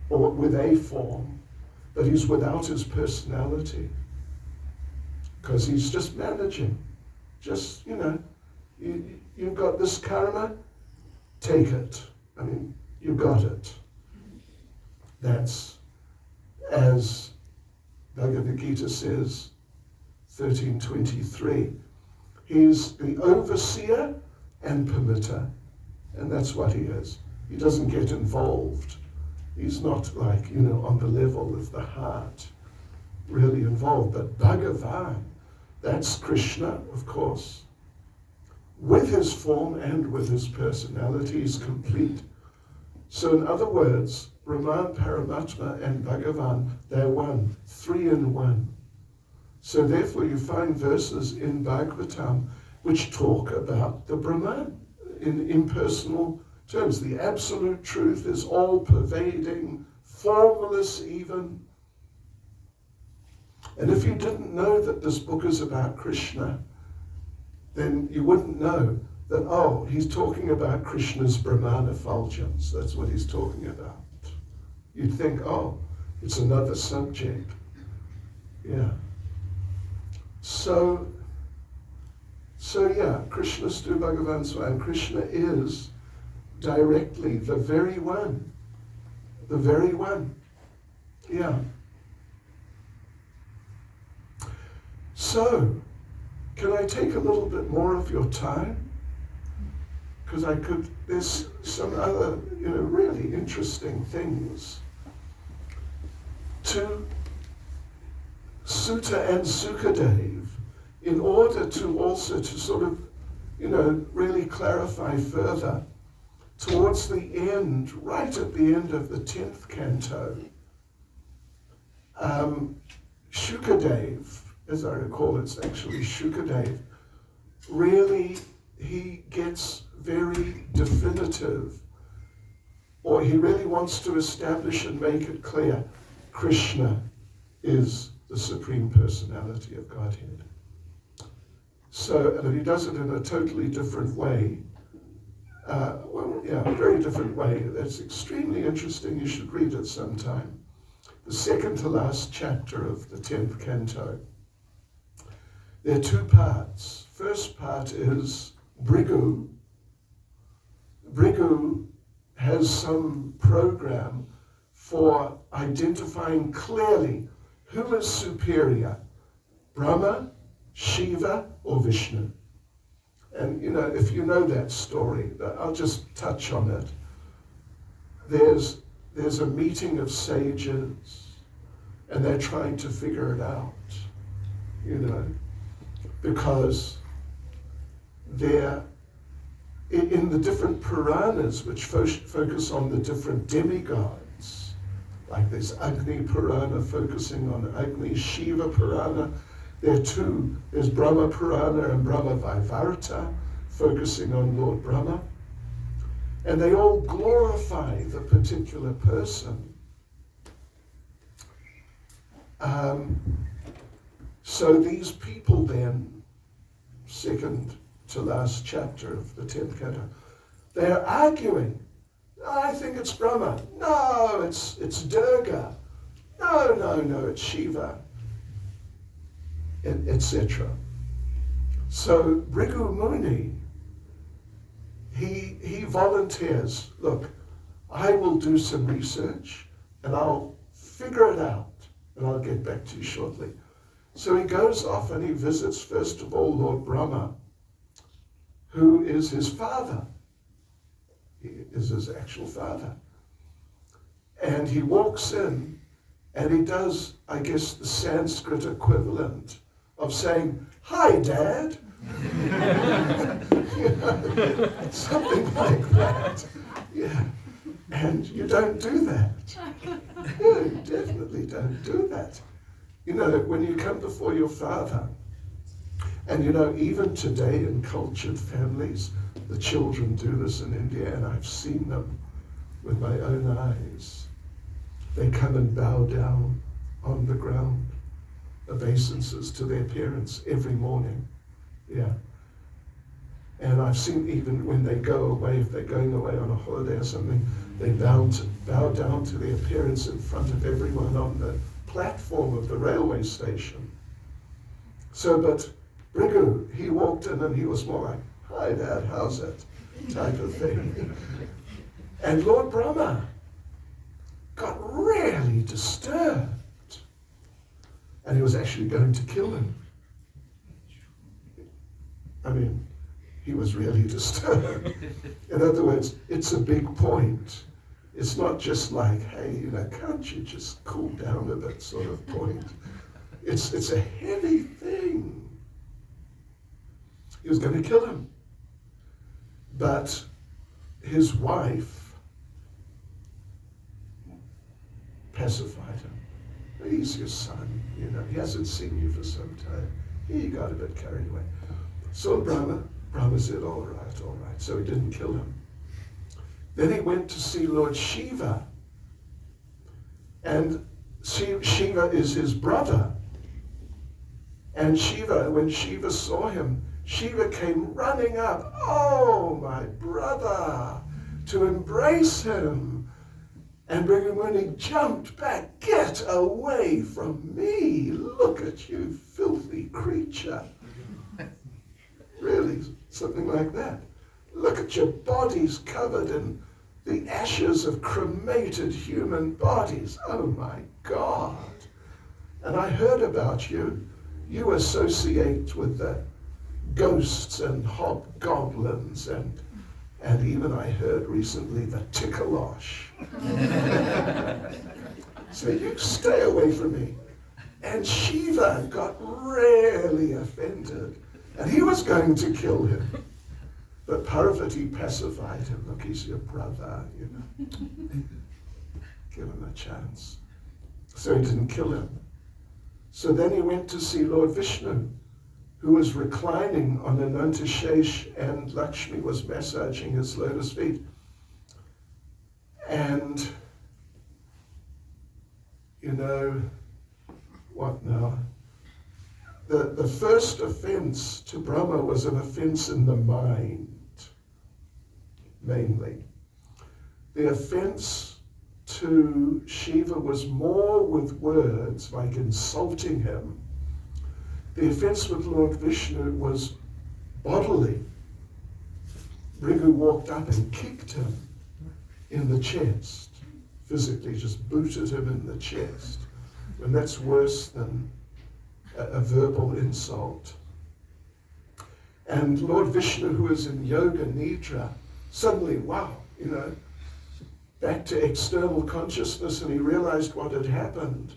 or with a form, but he's without his personality. Because he's just managing. Just, you've got this karma, take it. You got it. That's, as Bhagavad Gita says, 13:23. He's the overseer and permitter. And that's what he is. He doesn't get involved. He's not like, on the level of the heart, really involved. But Bhagavan, that's Krishna, of course. With his form and with his personality, he's complete. So in other words, Brahman, Paramatma, and Bhagavan, they're one, three in one. So therefore you find verses in Bhagavatam which talk about the Brahman in impersonal terms. The absolute truth is all-pervading, formless even. And if you didn't know that this book is about Krishna, then you wouldn't know that, he's talking about Krishna's Brahman effulgence. That's what he's talking about. You'd think, it's another subject. Yeah. So yeah, Krishna Stu Bhagavan Swam. Krishna is directly the very one. The very one. Yeah. So, can I take a little bit more of your time? Because there's some other, really interesting things. To Sutta and Sukadev, in order to also to sort of, really clarify further, towards the end, right at the end of the 10th canto, Shukadev, as I recall, it's actually Shukadev, really, he gets very definitive, or he really wants to establish and make it clear, Krishna is the Supreme Personality of Godhead. So, and he does it in a totally different way. A very different way. That's extremely interesting. You should read it sometime. The second to last chapter of the 10th canto. There are two parts. First part is Brigu. Brigu has some program for identifying clearly who is superior, Brahma, Shiva, or Vishnu. And if you know that story, I'll just touch on it. There's a meeting of sages, and they're trying to figure it out, because they're in the different Puranas, which focus on the different demigods. Like there's Agni Purana focusing on Agni, Shiva Purana. There are two. There's Brahma Purana and Brahma Vaivarta, focusing on Lord Brahma. And they all glorify the particular person. So these people then, second to last chapter of the 10th canto, they're arguing. I think it's Brahma. No, it's Durga. No, it's Shiva. Etc. So Bhrigu Muni, he volunteers, look, I will do some research and I'll figure it out and I'll get back to you shortly. So he goes off and he visits, first of all, Lord Brahma, who is his father. He is his actual father. And he walks in and he does, I guess, the Sanskrit equivalent of saying, "Hi, Dad." Something like that. Yeah. And you don't do that. No, you definitely don't do that. When you come before your father, and even today in cultured families, the children do this in India, and I've seen them with my own eyes. They come and bow down on the ground, obeisances to their parents every morning. Yeah. And I've seen even when they go away, if they're going away on a holiday or something, they bow down to their parents in front of everyone on the platform of the railway station. So, but Bhrigu, he walked in and he was more like, "Hi, Dad, how's it?" type of thing. And Lord Brahma got really disturbed. And he was actually going to kill him. I mean, he was really disturbed. In other words, it's a big point. It's not just like, hey, can't you just cool down a bit sort of point. It's a heavy thing. He was going to kill him. But his wife pacified him. He's your son, he hasn't seen you for some time. He got a bit carried away. So Brahma said, all right. So he didn't kill him. Then he went to see Lord Shiva. And Shiva is his brother. And when Shiva saw him, Shiva came running up, "Oh, my brother," to embrace him. And Bhrigu Muni jumped back. "Get away from me. Look at you, filthy creature." Really, something like that. Look at your bodies covered in the ashes of cremated human bodies. Oh my God. And I heard about you. You associate with the ghosts and hobgoblins and even I heard recently the Tickalosh. So you stay away from me. And Shiva got really offended. And he was going to kill him. But Parvati pacified him. Look, he's your brother, Give him a chance. So he didn't kill him. So then he went to see Lord Vishnu, who was reclining on Ananta Shesh, and Lakshmi was massaging his lotus feet. And, what now? The first offense to Brahma was an offense in the mind, mainly. The offense to Shiva was more with words, like insulting him. The offense with Lord Vishnu was bodily. Bhrigu walked up and kicked him in the chest, physically just booted him in the chest. And that's worse than a verbal insult. And Lord Vishnu, who is in Yoga Nidra, suddenly, wow, back to external consciousness, and he realized what had happened.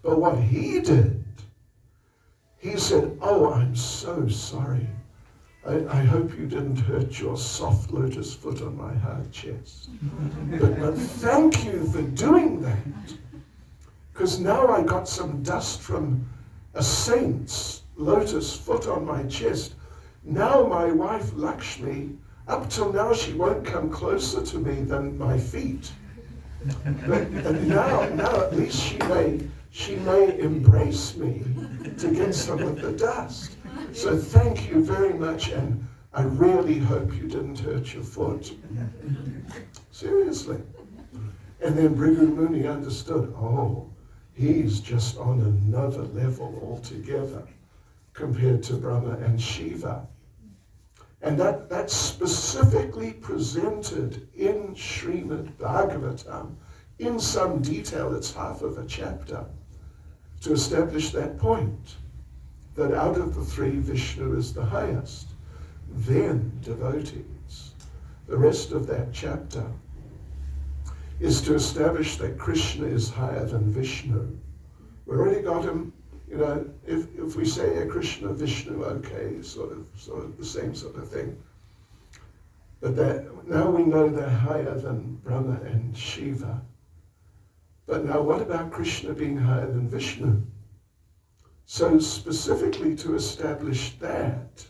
But what he did, he said, "Oh, I'm so sorry. I hope you didn't hurt your soft lotus foot on my hard chest. But thank you for doing that, because now I got some dust from a saint's lotus foot on my chest. Now my wife Lakshmi, up till now she won't come closer to me than my feet. And now at least she may embrace me to get some of the dust. So thank you very much, and I really hope you didn't hurt your foot." Seriously. And then Bhrigu Muni understood, he's just on another level altogether compared to Brahma and Shiva. And that's specifically presented in Srimad Bhagavatam in some detail. It's half of a chapter to establish that point, that out of the three, Vishnu is the highest, then devotees. The rest of that chapter is to establish that Krishna is higher than Vishnu. We already got him, if we say Krishna, Vishnu, okay, sort of the same sort of thing. But that now we know they're higher than Brahma and Shiva. But now what about Krishna being higher than Vishnu? So specifically to establish that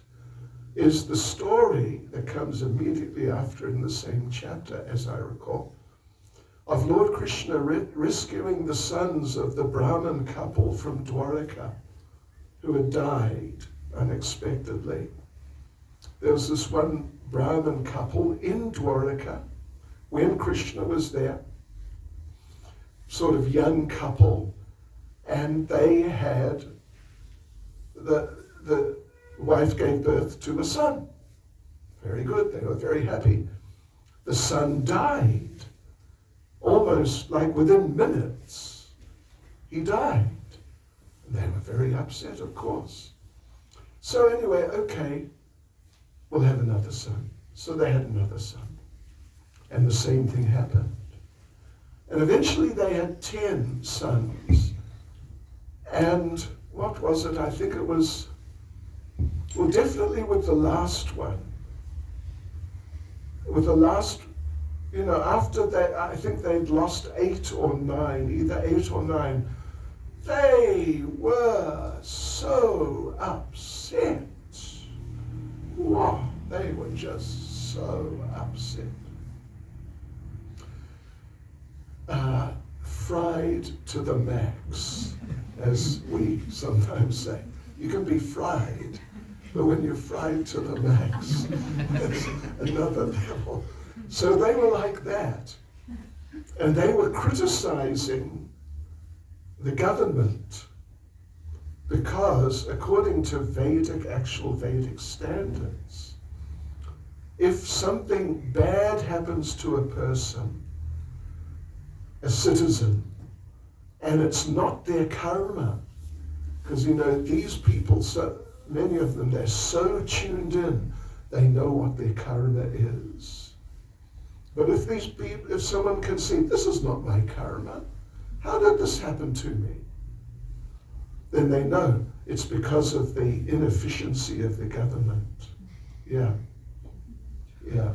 is the story that comes immediately after in the same chapter, as I recall, of Lord Krishna rescuing the sons of the Brahmin couple from Dwaraka who had died unexpectedly. There was this one Brahmin couple in Dwaraka when Krishna was there, sort of young couple, and they had, the wife gave birth to a son. Very good, they were very happy. The son died. Almost like within minutes, he died. And they were very upset, of course. So anyway, okay, we'll have another son. So they had another son. And the same thing happened. And eventually they had 10 sons. And what was it? I think it was, well, definitely with the last one. With the last, after that, I think they'd lost 8 or 9, either 8 or 9. They were so upset. Wow, they were just so upset. Fried to the max, as we sometimes say. You can be fried, but when you're fried to the max, it's another level. So they were like that. And they were criticizing the government because, according to actual Vedic standards, if something bad happens to a person, a citizen, and it's not their karma, because these people, so many of them, they're so tuned in, they know what their karma is. But if someone can see, this is not my karma, how did this happen to me? Then they know it's because of the inefficiency of the government. Yeah. Yeah.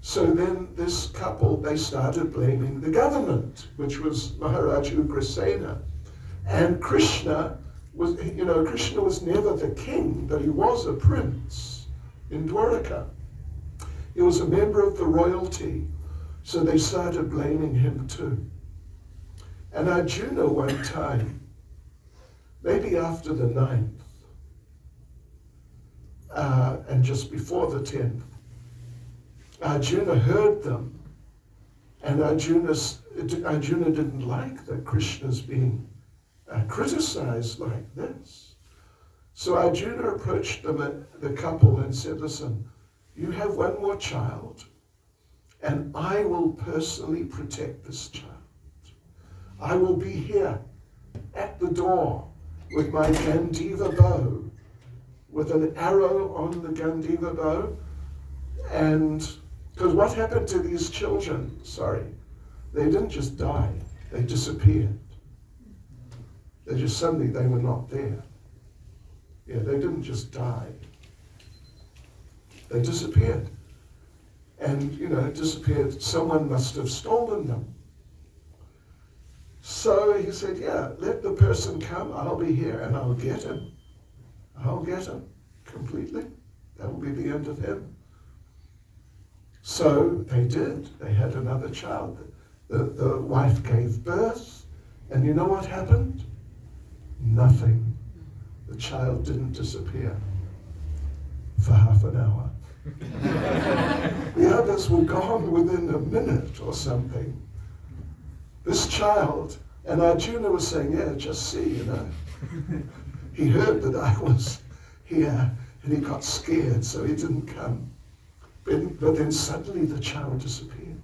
So then this couple, they started blaming the government, which was Maharaj Ugrasena. And Krishna was, Krishna was never the king, but he was a prince in Dwaraka. He was a member of the royalty, so they started blaming him too. And Arjuna one time, maybe after the 9th, and just before the 10th, Arjuna heard them, and Arjuna didn't like that Krishna's being criticized like this. So Arjuna approached the couple and said, listen, you have one more child, and I will personally protect this child. I will be here at the door with my Gandiva bow, with an arrow on the Gandiva bow, and because what happened to these children, they didn't just die, they disappeared. They were not there. Yeah, they didn't just die. They disappeared. And, disappeared. Someone must have stolen them. So he said, yeah, let the person come, I'll be here, and I'll get him. I'll get him completely. That will be the end of him. So they did. They had another child. The wife gave birth, and you know what happened? Nothing. The child didn't disappear for half an hour. The others were gone within a minute or something. This child, and Arjuna was saying, yeah, just see, He heard that I was here, and he got scared, so he didn't come. But then suddenly the child disappeared.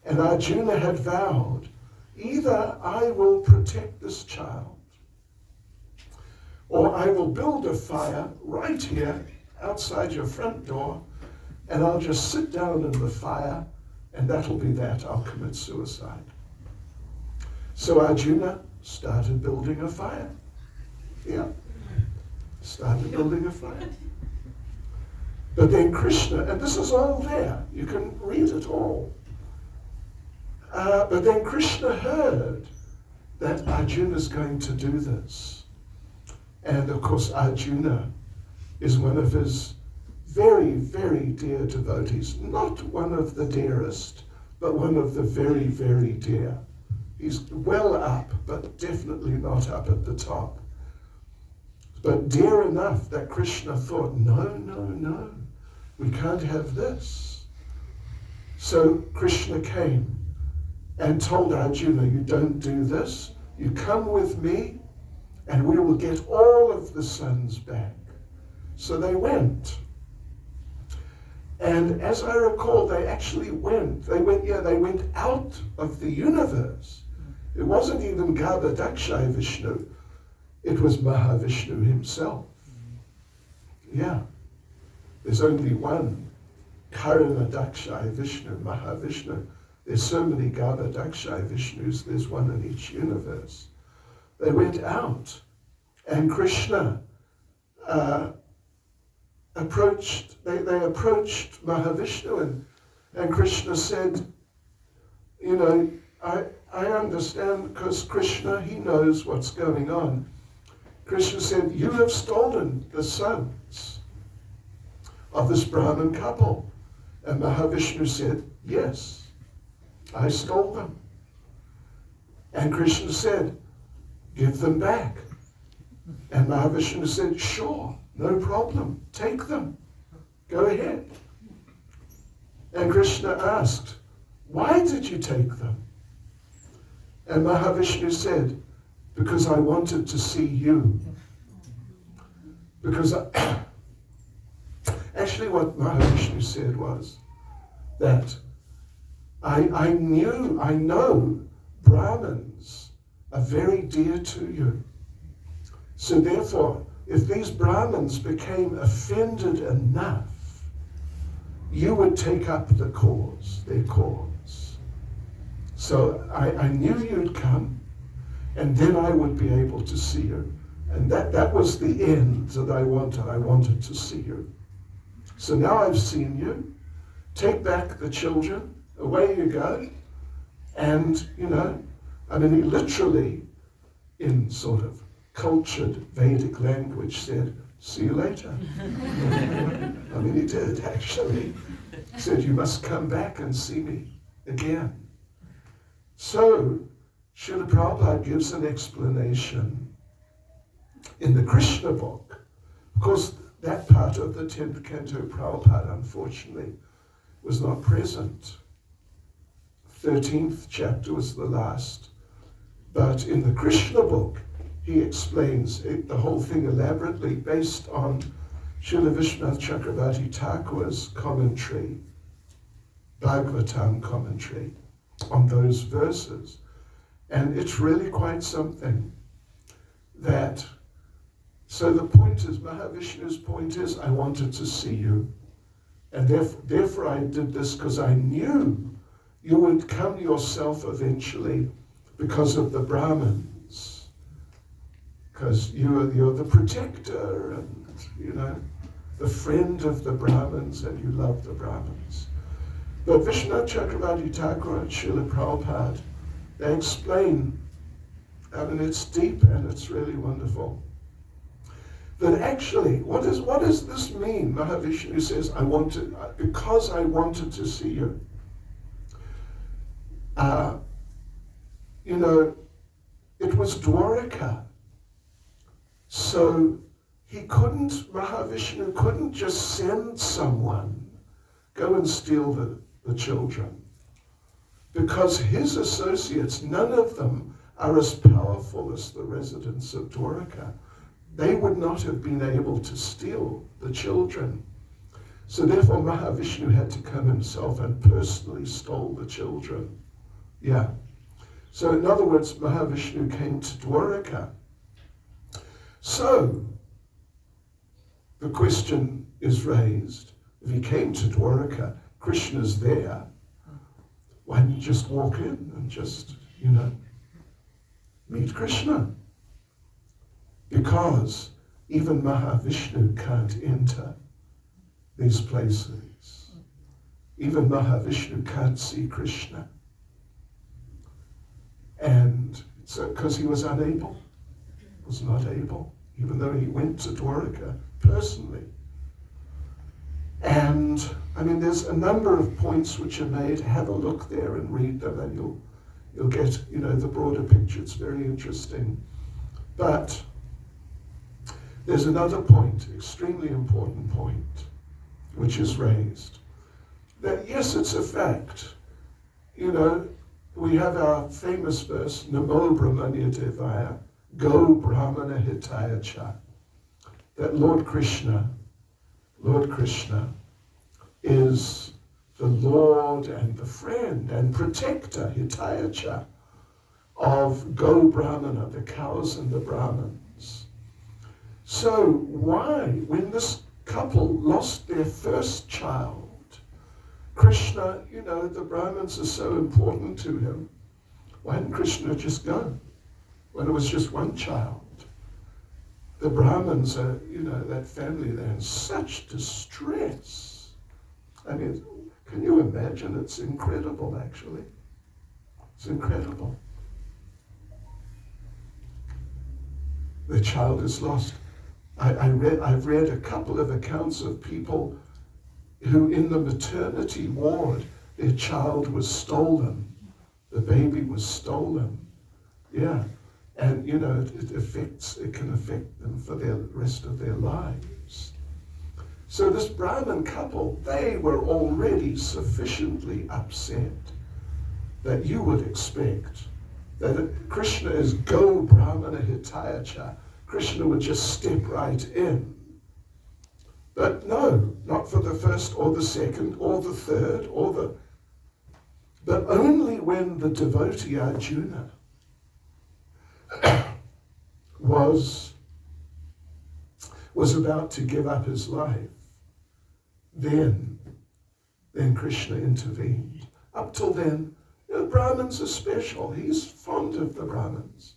And Arjuna had vowed, either I will protect this child, or I will build a fire right here outside your front door, and I'll just sit down in the fire, and that'll be that. I'll commit suicide. So Arjuna started building a fire. Yeah. Started building a fire. But then Krishna, and this is all there, you can read it all. But then Krishna heard that Arjuna's going to do this. And of course Arjuna is one of his very, very dear devotees. Not one of the dearest, but one of the very, very dear. He's well up, but definitely not up at the top. But dear enough that Krishna thought, no, we can't have this. So Krishna came and told Arjuna, you don't do this, you come with me, and we will get all of the sons back. So they went. And as I recall, they actually went. They went out of the universe. It wasn't even Garbhodakshaya Vishnu. It was Mahavishnu himself. Yeah. There's only one Karanadakshaya Vishnu, Mahavishnu. There's so many Garbhodakshaya Vishnus, there's one in each universe. They went out, and Krishna approached Mahavishnu, and Krishna said, I understand, because Krishna, he knows what's going on. Krishna said, you have stolen the sons of this Brahmin couple. And Mahavishnu said, yes, I stole them. And Krishna said, give them back. And Mahavishnu said, sure, no problem, take them, go ahead. And Krishna asked, why did you take them? And Mahavishnu said, because I wanted to see you. Because actually what Mahavishnu said was that I know Brahmins are very dear to you. So therefore, if these Brahmins became offended enough, you would take up their cause. So I knew you'd come, and then I would be able to see you. And that was the end that I wanted. I wanted to see you. So now I've seen you. Take back the children. Away you go. And, he literally, in sort of cultured Vedic language, said, see you later. He did, actually. He said, you must come back and see me again. So, Srila Prabhupada gives an explanation in the Krishna book. Of course, that part of the 10th canto, Prabhupada, unfortunately, was not present. 13th chapter was the last. But in the Krishna book, he explains the whole thing elaborately based on Srila Vishwanath Chakravarti Thakur's commentary, Bhagavatam commentary, on those verses. And it's really quite something that, so the point is, Mahavishnu's point is, I wanted to see you. And therefore I did this because I knew you would come yourself eventually because of the Brahmins. Because you're the protector and, the friend of the Brahmins, and you love the Brahmins. But Vishwanath Chakravarti Thakur and Srila Prabhupada, they explain, it's deep and it's really wonderful, that actually, what does this mean? Mahavishnu says, because I wanted to see you. It was Dwaraka. So Mahavishnu couldn't just send someone, go and steal the children. Because his associates, none of them are as powerful as the residents of Dwaraka. They would not have been able to steal the children. So therefore Mahavishnu had to come himself and personally stole the children. Yeah. So in other words, Mahavishnu came to Dwaraka. So the question is raised, if he came to Dwaraka, Krishna's there, why didn't he just walk in and just, meet Krishna? Because even Mahavishnu can't enter these places. Even Mahavishnu can't see Krishna. And so, because he was unable, was not able, even though he went to Dwaraka personally. And, there's a number of points which are made. Have a look there and read them, and you'll get, the broader picture. It's very interesting. But there's another point, extremely important point, which is raised. That yes, it's a fact. We have our famous verse, Namo Brahmanya Devaya, Go Brahmana Hitaya Cha. That Lord Krishna is the Lord and the friend and protector, Hitaya Cha, of Go Brahmana, the cows and the Brahmins. So why, when this couple lost their first child, Krishna, the Brahmins are so important to him, why didn't Krishna just go when it was just one child? The Brahmins are, that family, they're in such distress. Can you imagine? It's incredible, actually. It's incredible. The child is lost. I've read a couple of accounts of people who in the maternity ward, their child was stolen. The baby was stolen. Yeah. And, it can affect them for the rest of their lives. So this Brahmin couple, they were already sufficiently upset that you would expect that Krishna is Go Brahmana Hitaya Cha. Krishna would just step right in. But no, not for the first or the second or the third but only when the devotee Arjuna was about to give up his life, then Krishna intervened. Up till then, Brahmins are special. He's fond of the Brahmins,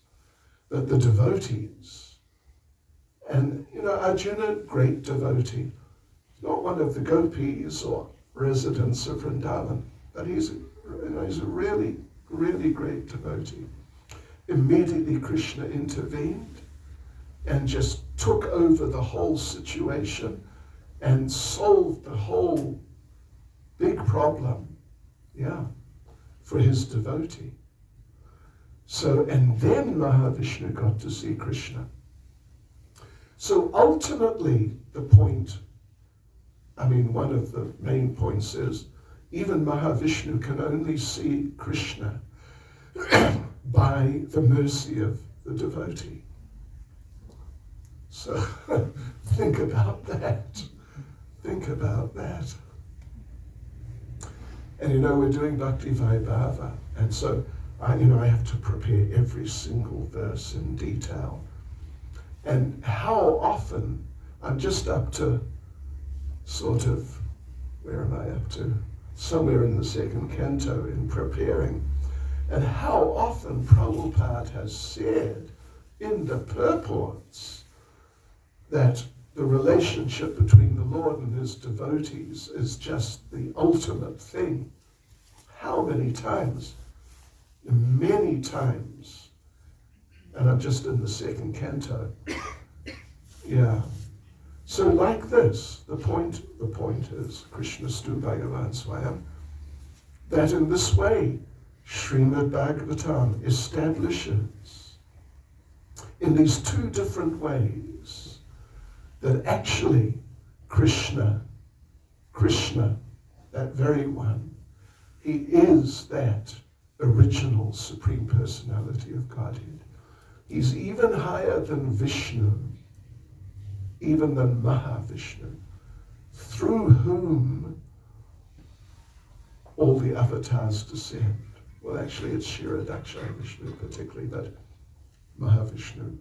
but the devotees, and Arjuna, great devotee, not one of the gopis or residents of Vrindavan, but he's a really, really great devotee. Immediately Krishna intervened and just took over the whole situation and solved the whole big problem, for his devotee. So, and then Mahavishnu got to see Krishna. So ultimately, the point, one of the main points is, even Mahavishnu can only see Krishna by the mercy of the devotee. So think about that. Think about that. And we're doing Bhakti Vaibhava, and so I have to prepare every single verse in detail. And how often, I'm just up to where am I up to? Somewhere in the second canto in preparing. And how often Prabhupada has said in the purports that the relationship between the Lord and his devotees is just the ultimate thing. How many times? Many times. And I'm just in the second canto. So like this, the point is, Krishna Stu Bhagavan Swayam, that in this way, Srimad Bhagavatam establishes in these two different ways that actually Krishna, that very one, he is that original Supreme Personality of Godhead. He's even higher than Vishnu, even than Mahavishnu, through whom all the avatars descend. Well, actually, it's Kshirodaksha Vishnu particularly, but Mahavishnu,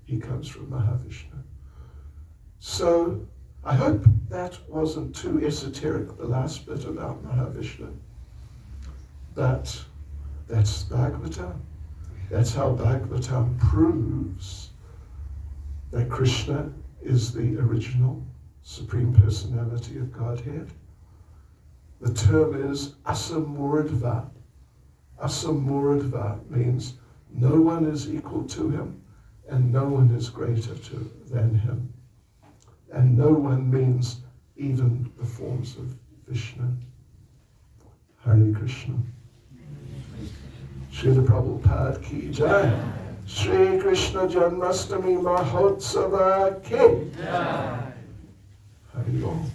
he comes from Mahavishnu. So I hope that wasn't too esoteric, the last bit about Mahavishnu. But that's Bhagavatam. That's how Bhagavatam proves that Krishna is the original Supreme Personality of Godhead. The term is asamurdva. Asamurdva means no one is equal to him and no one is greater than him. And no one means even the forms of Vishnu. Hare Krishna. Srila Prabhupada ki jai. Shri Krishna Janmastami Mahotsava ki jai. Hare Om.